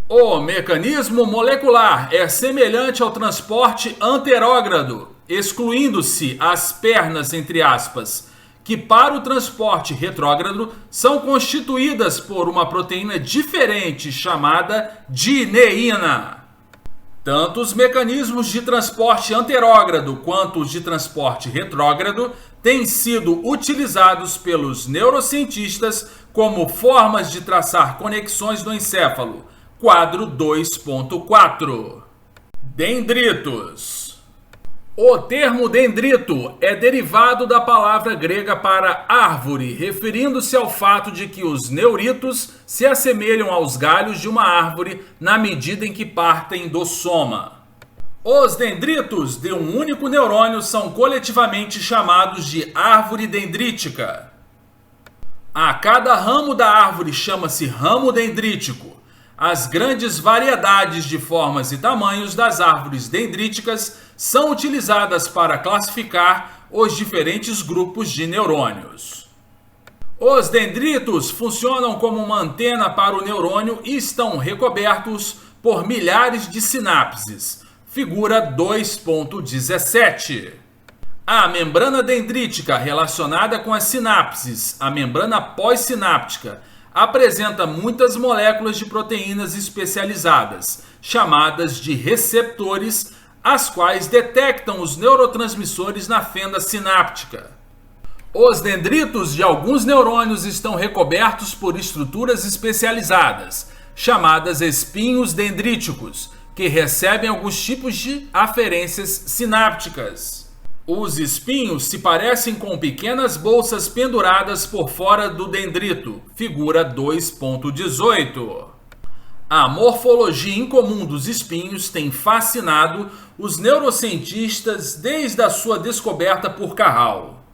Speaker 1: O mecanismo molecular é semelhante ao transporte anterógrado, excluindo-se as pernas, entre aspas, que para o transporte retrógrado são constituídas por uma proteína diferente chamada dineína. Tanto os mecanismos de transporte anterógrado quanto os de transporte retrógrado têm sido utilizados pelos neurocientistas como formas de traçar conexões no encéfalo. Quadro 2.4. Dendritos. O termo dendrito é derivado da palavra grega para árvore, referindo-se ao fato de que os neuritos se assemelham aos galhos de uma árvore na medida em que partem do soma. Os dendritos de um único neurônio são coletivamente chamados de árvore dendrítica. A cada ramo da árvore chama-se ramo dendrítico. As grandes variedades de formas e tamanhos das árvores dendríticas são utilizadas para classificar os diferentes grupos de neurônios. Os dendritos funcionam como uma antena para o neurônio e estão recobertos por milhares de sinapses. Figura 2.17. A membrana dendrítica relacionada com as sinapses, a membrana pós-sináptica, apresenta muitas moléculas de proteínas especializadas, chamadas de receptores, as quais detectam os neurotransmissores na fenda sináptica. Os dendritos de alguns neurônios estão recobertos por estruturas especializadas, chamadas espinhos dendríticos, que recebem alguns tipos de aferências sinápticas. Os espinhos se parecem com pequenas bolsas penduradas por fora do dendrito, figura 2.18. A morfologia incomum dos espinhos tem fascinado os neurocientistas desde a sua descoberta por Carral.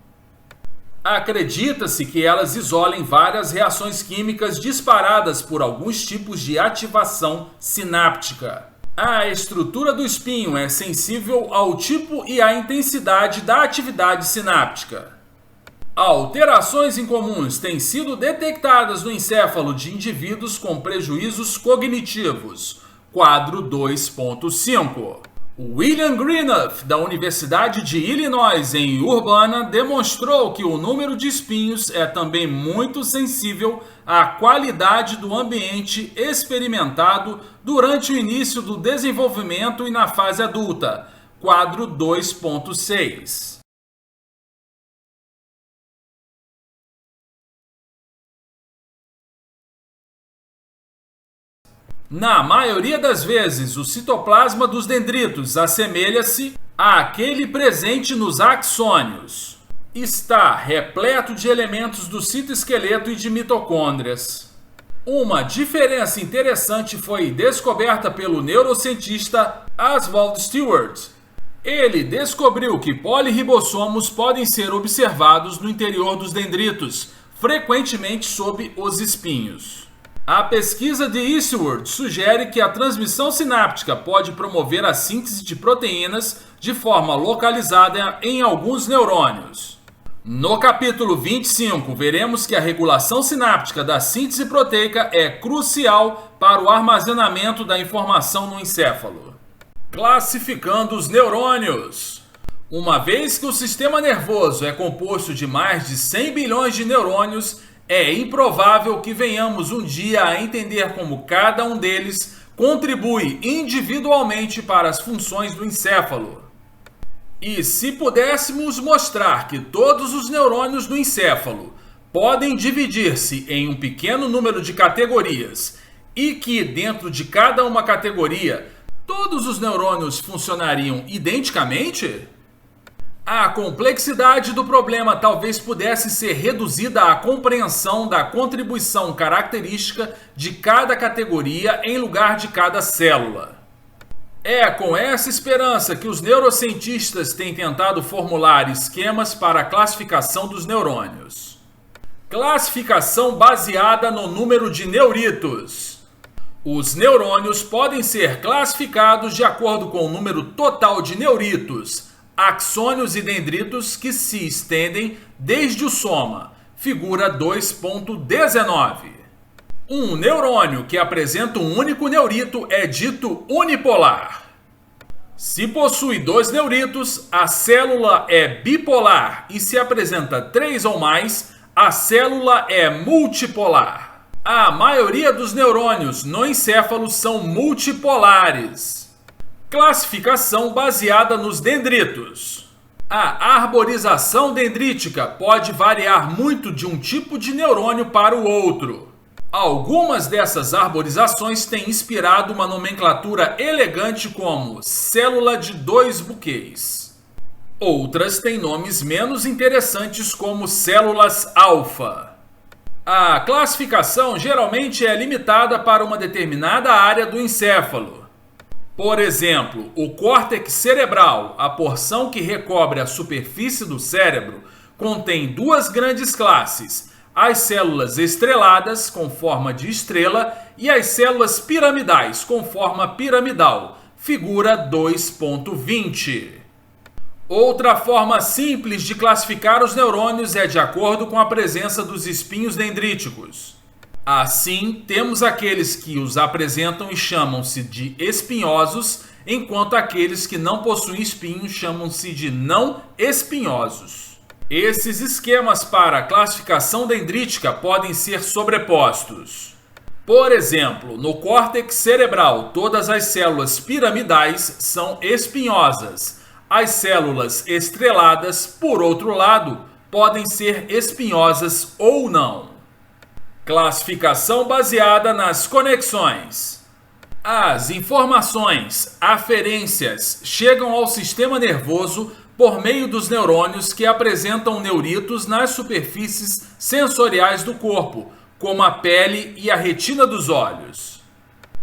Speaker 1: Acredita-se que elas isolem várias reações químicas disparadas por alguns tipos de ativação sináptica. A estrutura do espinho é sensível ao tipo e à intensidade da atividade sináptica. Alterações incomuns têm sido detectadas no encéfalo de indivíduos com prejuízos cognitivos. Quadro 2.5. William Greenough, da Universidade de Illinois, em Urbana, demonstrou que o número de espinhos é também muito sensível à qualidade do ambiente experimentado durante o início do desenvolvimento e na fase adulta. Quadro 2.6. Na maioria das vezes, o citoplasma dos dendritos assemelha-se àquele presente nos axônios. Está repleto de elementos do citoesqueleto e de mitocôndrias. Uma diferença interessante foi descoberta pelo neurocientista Oswald Stewart. Ele descobriu que polirribossomos podem ser observados no interior dos dendritos, frequentemente sob os espinhos. A pesquisa de Eastwood sugere que a transmissão sináptica pode promover a síntese de proteínas de forma localizada em alguns neurônios. No capítulo 25, veremos que a regulação sináptica da síntese proteica é crucial para o armazenamento da informação no encéfalo. Classificando os neurônios. Uma vez que o sistema nervoso é composto de mais de 100 bilhões de neurônios, é improvável que venhamos um dia a entender como cada um deles contribui individualmente para as funções do encéfalo. E se pudéssemos mostrar que todos os neurônios do encéfalo podem dividir-se em um pequeno número de categorias e que, dentro de cada uma categoria, todos os neurônios funcionariam identicamente? A complexidade do problema talvez pudesse ser reduzida à compreensão da contribuição característica de cada categoria em lugar de cada célula. É com essa esperança que os neurocientistas têm tentado formular esquemas para a classificação dos neurônios. Classificação baseada no número de neuritos. Os neurônios podem ser classificados de acordo com o número total de neuritos, axônios e dendritos que se estendem desde o soma, figura 2.19. Um neurônio que apresenta um único neurito é dito unipolar. Se possui 2 neuritos, a célula é bipolar e se apresenta 3 ou mais, a célula é multipolar. A maioria dos neurônios no encéfalo são multipolares. Classificação baseada nos dendritos. A arborização dendrítica pode variar muito de um tipo de neurônio para o outro. Algumas dessas arborizações têm inspirado uma nomenclatura elegante como célula de 2 buquês. Outras têm nomes menos interessantes como células alfa. A classificação geralmente é limitada para uma determinada área do encéfalo. Por exemplo, o córtex cerebral, a porção que recobre a superfície do cérebro, contém 2 grandes classes: as células estreladas, com forma de estrela, e as células piramidais, com forma piramidal, figura 2.20. Outra forma simples de classificar os neurônios é de acordo com a presença dos espinhos dendríticos. Assim, temos aqueles que os apresentam e chamam-se de espinhosos, enquanto aqueles que não possuem espinhos chamam-se de não espinhosos. Esses esquemas para a classificação dendrítica podem ser sobrepostos. Por exemplo, no córtex cerebral, todas as células piramidais são espinhosas. As células estreladas, por outro lado, podem ser espinhosas ou não. Classificação baseada nas conexões. As informações, aferências, chegam ao sistema nervoso por meio dos neurônios que apresentam neuritos nas superfícies sensoriais do corpo, como a pele e a retina dos olhos.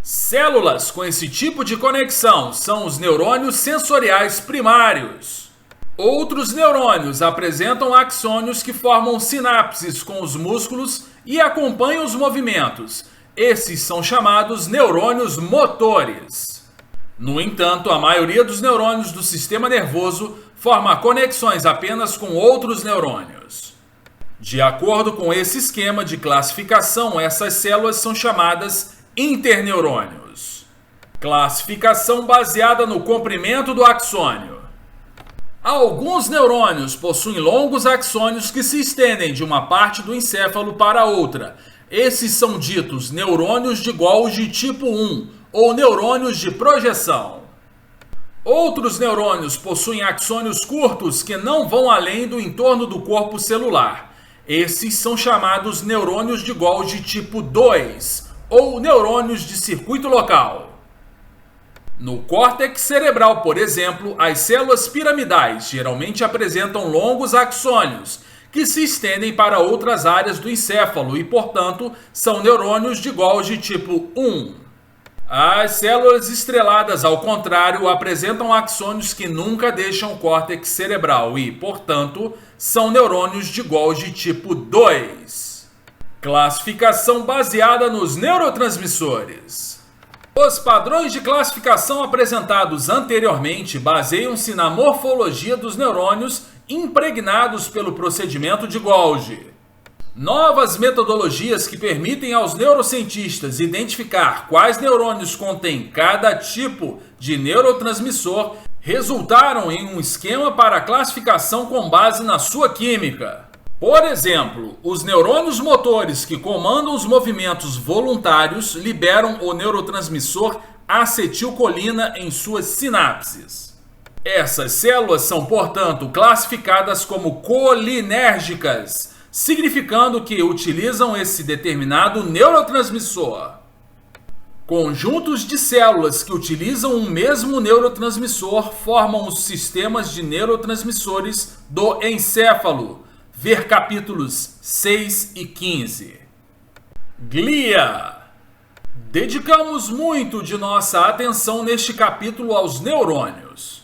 Speaker 1: Células com esse tipo de conexão são os neurônios sensoriais primários. Outros neurônios apresentam axônios que formam sinapses com os músculos e acompanham os movimentos. Esses são chamados neurônios motores. No entanto, a maioria dos neurônios do sistema nervoso forma conexões apenas com outros neurônios. De acordo com esse esquema de classificação, essas células são chamadas interneurônios. Classificação baseada no comprimento do axônio. Alguns neurônios possuem longos axônios que se estendem de uma parte do encéfalo para outra. Esses são ditos neurônios de Golgi tipo 1 ou neurônios de projeção. Outros neurônios possuem axônios curtos que não vão além do entorno do corpo celular. Esses são chamados neurônios de Golgi tipo 2 ou neurônios de circuito local. No córtex cerebral, por exemplo, as células piramidais geralmente apresentam longos axônios, que se estendem para outras áreas do encéfalo e, portanto, são neurônios de Golgi tipo 1. As células estreladas, ao contrário, apresentam axônios que nunca deixam o córtex cerebral e, portanto, são neurônios de Golgi tipo 2. Classificação baseada nos neurotransmissores. Os padrões de classificação apresentados anteriormente baseiam-se na morfologia dos neurônios impregnados pelo procedimento de Golgi. Novas metodologias que permitem aos neurocientistas identificar quais neurônios contêm cada tipo de neurotransmissor resultaram em um esquema para classificação com base na sua química. Por exemplo, os neurônios motores que comandam os movimentos voluntários liberam o neurotransmissor acetilcolina em suas sinapses. Essas células são, portanto, classificadas como colinérgicas, significando que utilizam esse determinado neurotransmissor. Conjuntos de células que utilizam um mesmo neurotransmissor formam os sistemas de neurotransmissores do encéfalo. Ver capítulos 6 e 15. Glia. Dedicamos muito de nossa atenção neste capítulo aos neurônios.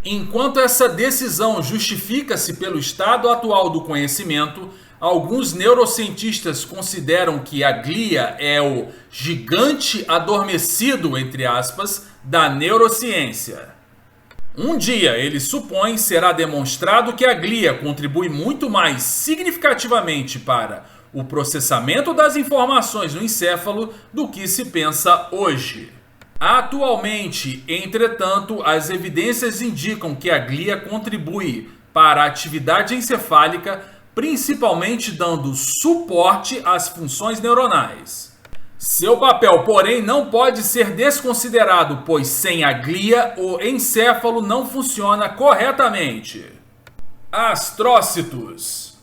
Speaker 1: Enquanto essa decisão justifica-se pelo estado atual do conhecimento, alguns neurocientistas consideram que a glia é o gigante adormecido, entre aspas, da neurociência. Um dia, eles supõem, será demonstrado que a glia contribui muito mais significativamente para o processamento das informações no encéfalo do que se pensa hoje. Atualmente, entretanto, as evidências indicam que a glia contribui para a atividade encefálica, principalmente dando suporte às funções neuronais. Seu papel, porém, não pode ser desconsiderado, pois sem a glia o encéfalo não funciona corretamente. Astrócitos.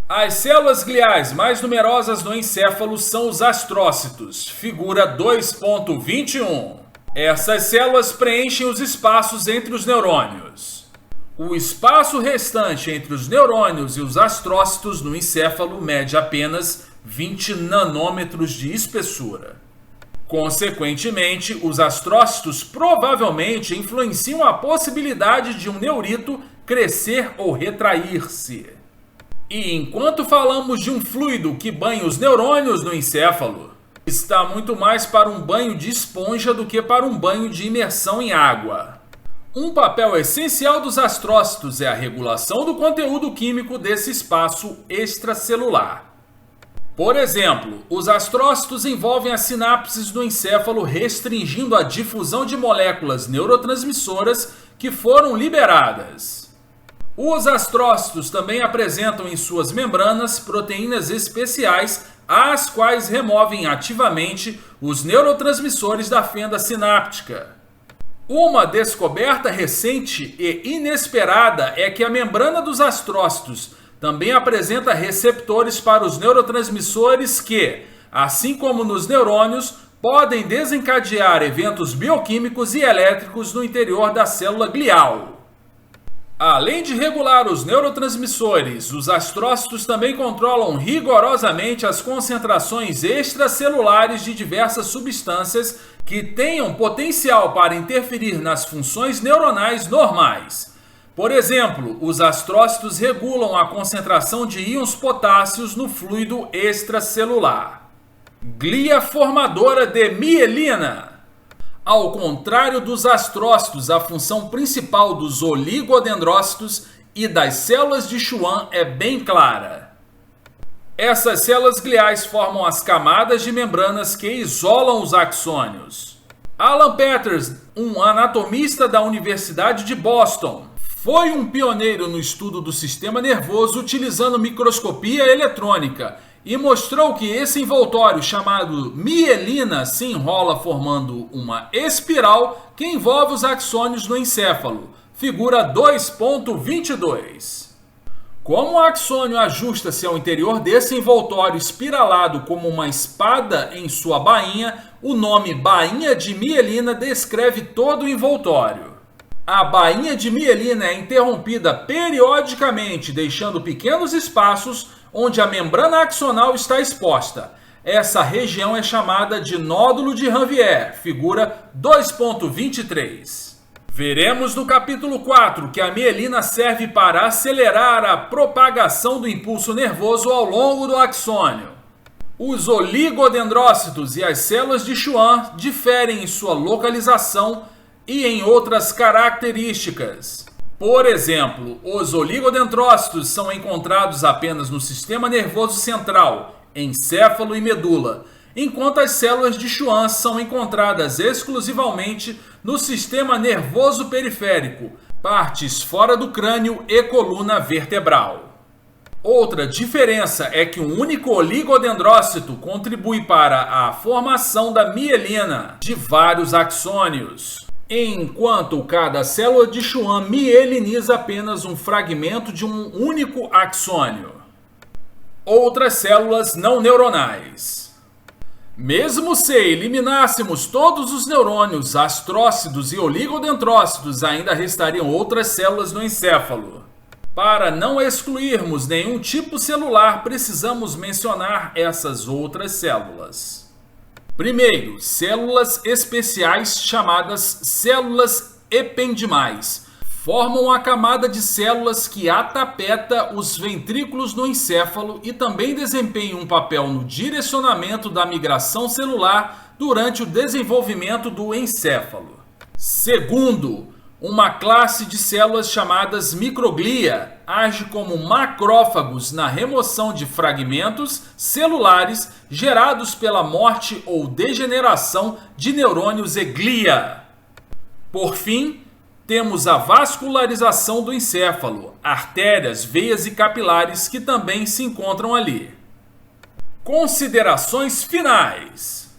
Speaker 1: As células gliais mais numerosas no encéfalo são os astrócitos, figura 2.21. Essas células preenchem os espaços entre os neurônios. O espaço restante entre os neurônios e os astrócitos no encéfalo mede apenas 20 nanômetros de espessura. Consequentemente, os astrócitos provavelmente influenciam a possibilidade de um neurito crescer ou retrair-se. E enquanto falamos de um fluido que banha os neurônios no encéfalo, está muito mais para um banho de esponja do que para um banho de imersão em água. Um papel essencial dos astrócitos é a regulação do conteúdo químico desse espaço extracelular. Por exemplo, os astrócitos envolvem as sinapses do encéfalo, restringindo a difusão de moléculas neurotransmissoras que foram liberadas. Os astrócitos também apresentam em suas membranas proteínas especiais, as quais removem ativamente os neurotransmissores da fenda sináptica. Uma descoberta recente e inesperada é que a membrana dos astrócitos também apresenta receptores para os neurotransmissores que, assim como nos neurônios, podem desencadear eventos bioquímicos e elétricos no interior da célula glial. Além de regular os neurotransmissores, os astrócitos também controlam rigorosamente as concentrações extracelulares de diversas substâncias que tenham potencial para interferir nas funções neuronais normais. Por exemplo, os astrócitos regulam a concentração de íons potássios no fluido extracelular. Glia formadora de mielina. Ao contrário dos astrócitos, a função principal dos oligodendrócitos e das células de Schwann é bem clara. Essas células gliais formam as camadas de membranas que isolam os axônios. Alan Peters, um anatomista da Universidade de Boston, foi um pioneiro no estudo do sistema nervoso utilizando microscopia eletrônica e mostrou que esse envoltório chamado mielina se enrola formando uma espiral que envolve os axônios no encéfalo, figura 2.22. Como o axônio ajusta-se ao interior desse envoltório espiralado como uma espada em sua bainha, o nome bainha de mielina descreve todo o envoltório. A bainha de mielina é interrompida periodicamente, deixando pequenos espaços onde a membrana axonal está exposta. Essa região é chamada de nódulo de Ranvier, figura 2.23. Veremos no capítulo 4 que a mielina serve para acelerar a propagação do impulso nervoso ao longo do axônio. Os oligodendrócitos e as células de Schwann diferem em sua localização e em outras características. Por exemplo, os oligodendrócitos são encontrados apenas no sistema nervoso central, encéfalo e medula, enquanto as células de Schwann são encontradas exclusivamente no sistema nervoso periférico, partes fora do crânio e coluna vertebral. Outra diferença é que um único oligodendrócito contribui para a formação da mielina de vários axônios, enquanto cada célula de Schwann mieliniza apenas um fragmento de um único axônio. Outras células não neuronais. Mesmo se eliminássemos todos os neurônios, astrócitos e oligodendrócitos, ainda restariam outras células no encéfalo. Para não excluirmos nenhum tipo celular, precisamos mencionar essas outras células. Primeiro, células especiais chamadas células ependimais. Formam a camada de células que atapeta os ventrículos no encéfalo e também desempenham um papel no direcionamento da migração celular durante o desenvolvimento do encéfalo. Segundo, uma classe de células chamadas microglia age como macrófagos na remoção de fragmentos celulares gerados pela morte ou degeneração de neurônios e glia. Por fim, temos a vascularização do encéfalo, artérias, veias e capilares que também se encontram ali. Considerações finais.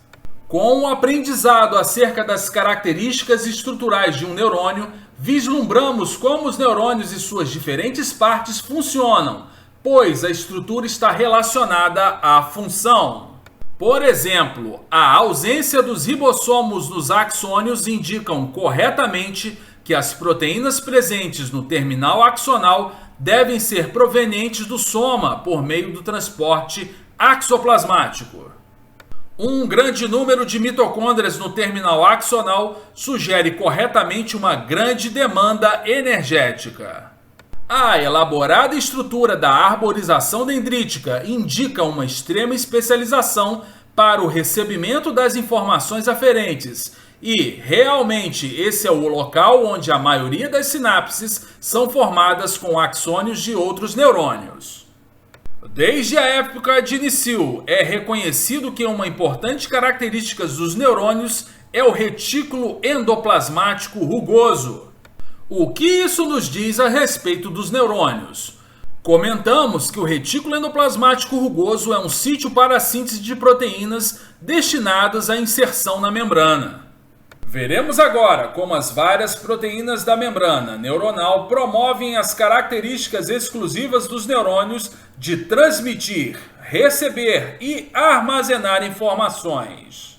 Speaker 1: Com o aprendizado acerca das características estruturais de um neurônio, vislumbramos como os neurônios e suas diferentes partes funcionam, pois a estrutura está relacionada à função. Por exemplo, a ausência dos ribossomos nos axônios indicam corretamente que as proteínas presentes no terminal axonal devem ser provenientes do soma por meio do transporte axoplasmático. Um grande número de mitocôndrias no terminal axonal sugere corretamente uma grande demanda energética. A elaborada estrutura da arborização dendrítica indica uma extrema especialização para o recebimento das informações aferentes, e, realmente, esse é o local onde a maioria das sinapses são formadas com axônios de outros neurônios. Desde a época de início, é reconhecido que uma importante característica dos neurônios é o retículo endoplasmático rugoso. O que isso nos diz a respeito dos neurônios? Comentamos que o retículo endoplasmático rugoso é um sítio para a síntese de proteínas destinadas à inserção na membrana. Veremos agora como as várias proteínas da membrana neuronal promovem as características exclusivas dos neurônios de transmitir, receber e armazenar informações.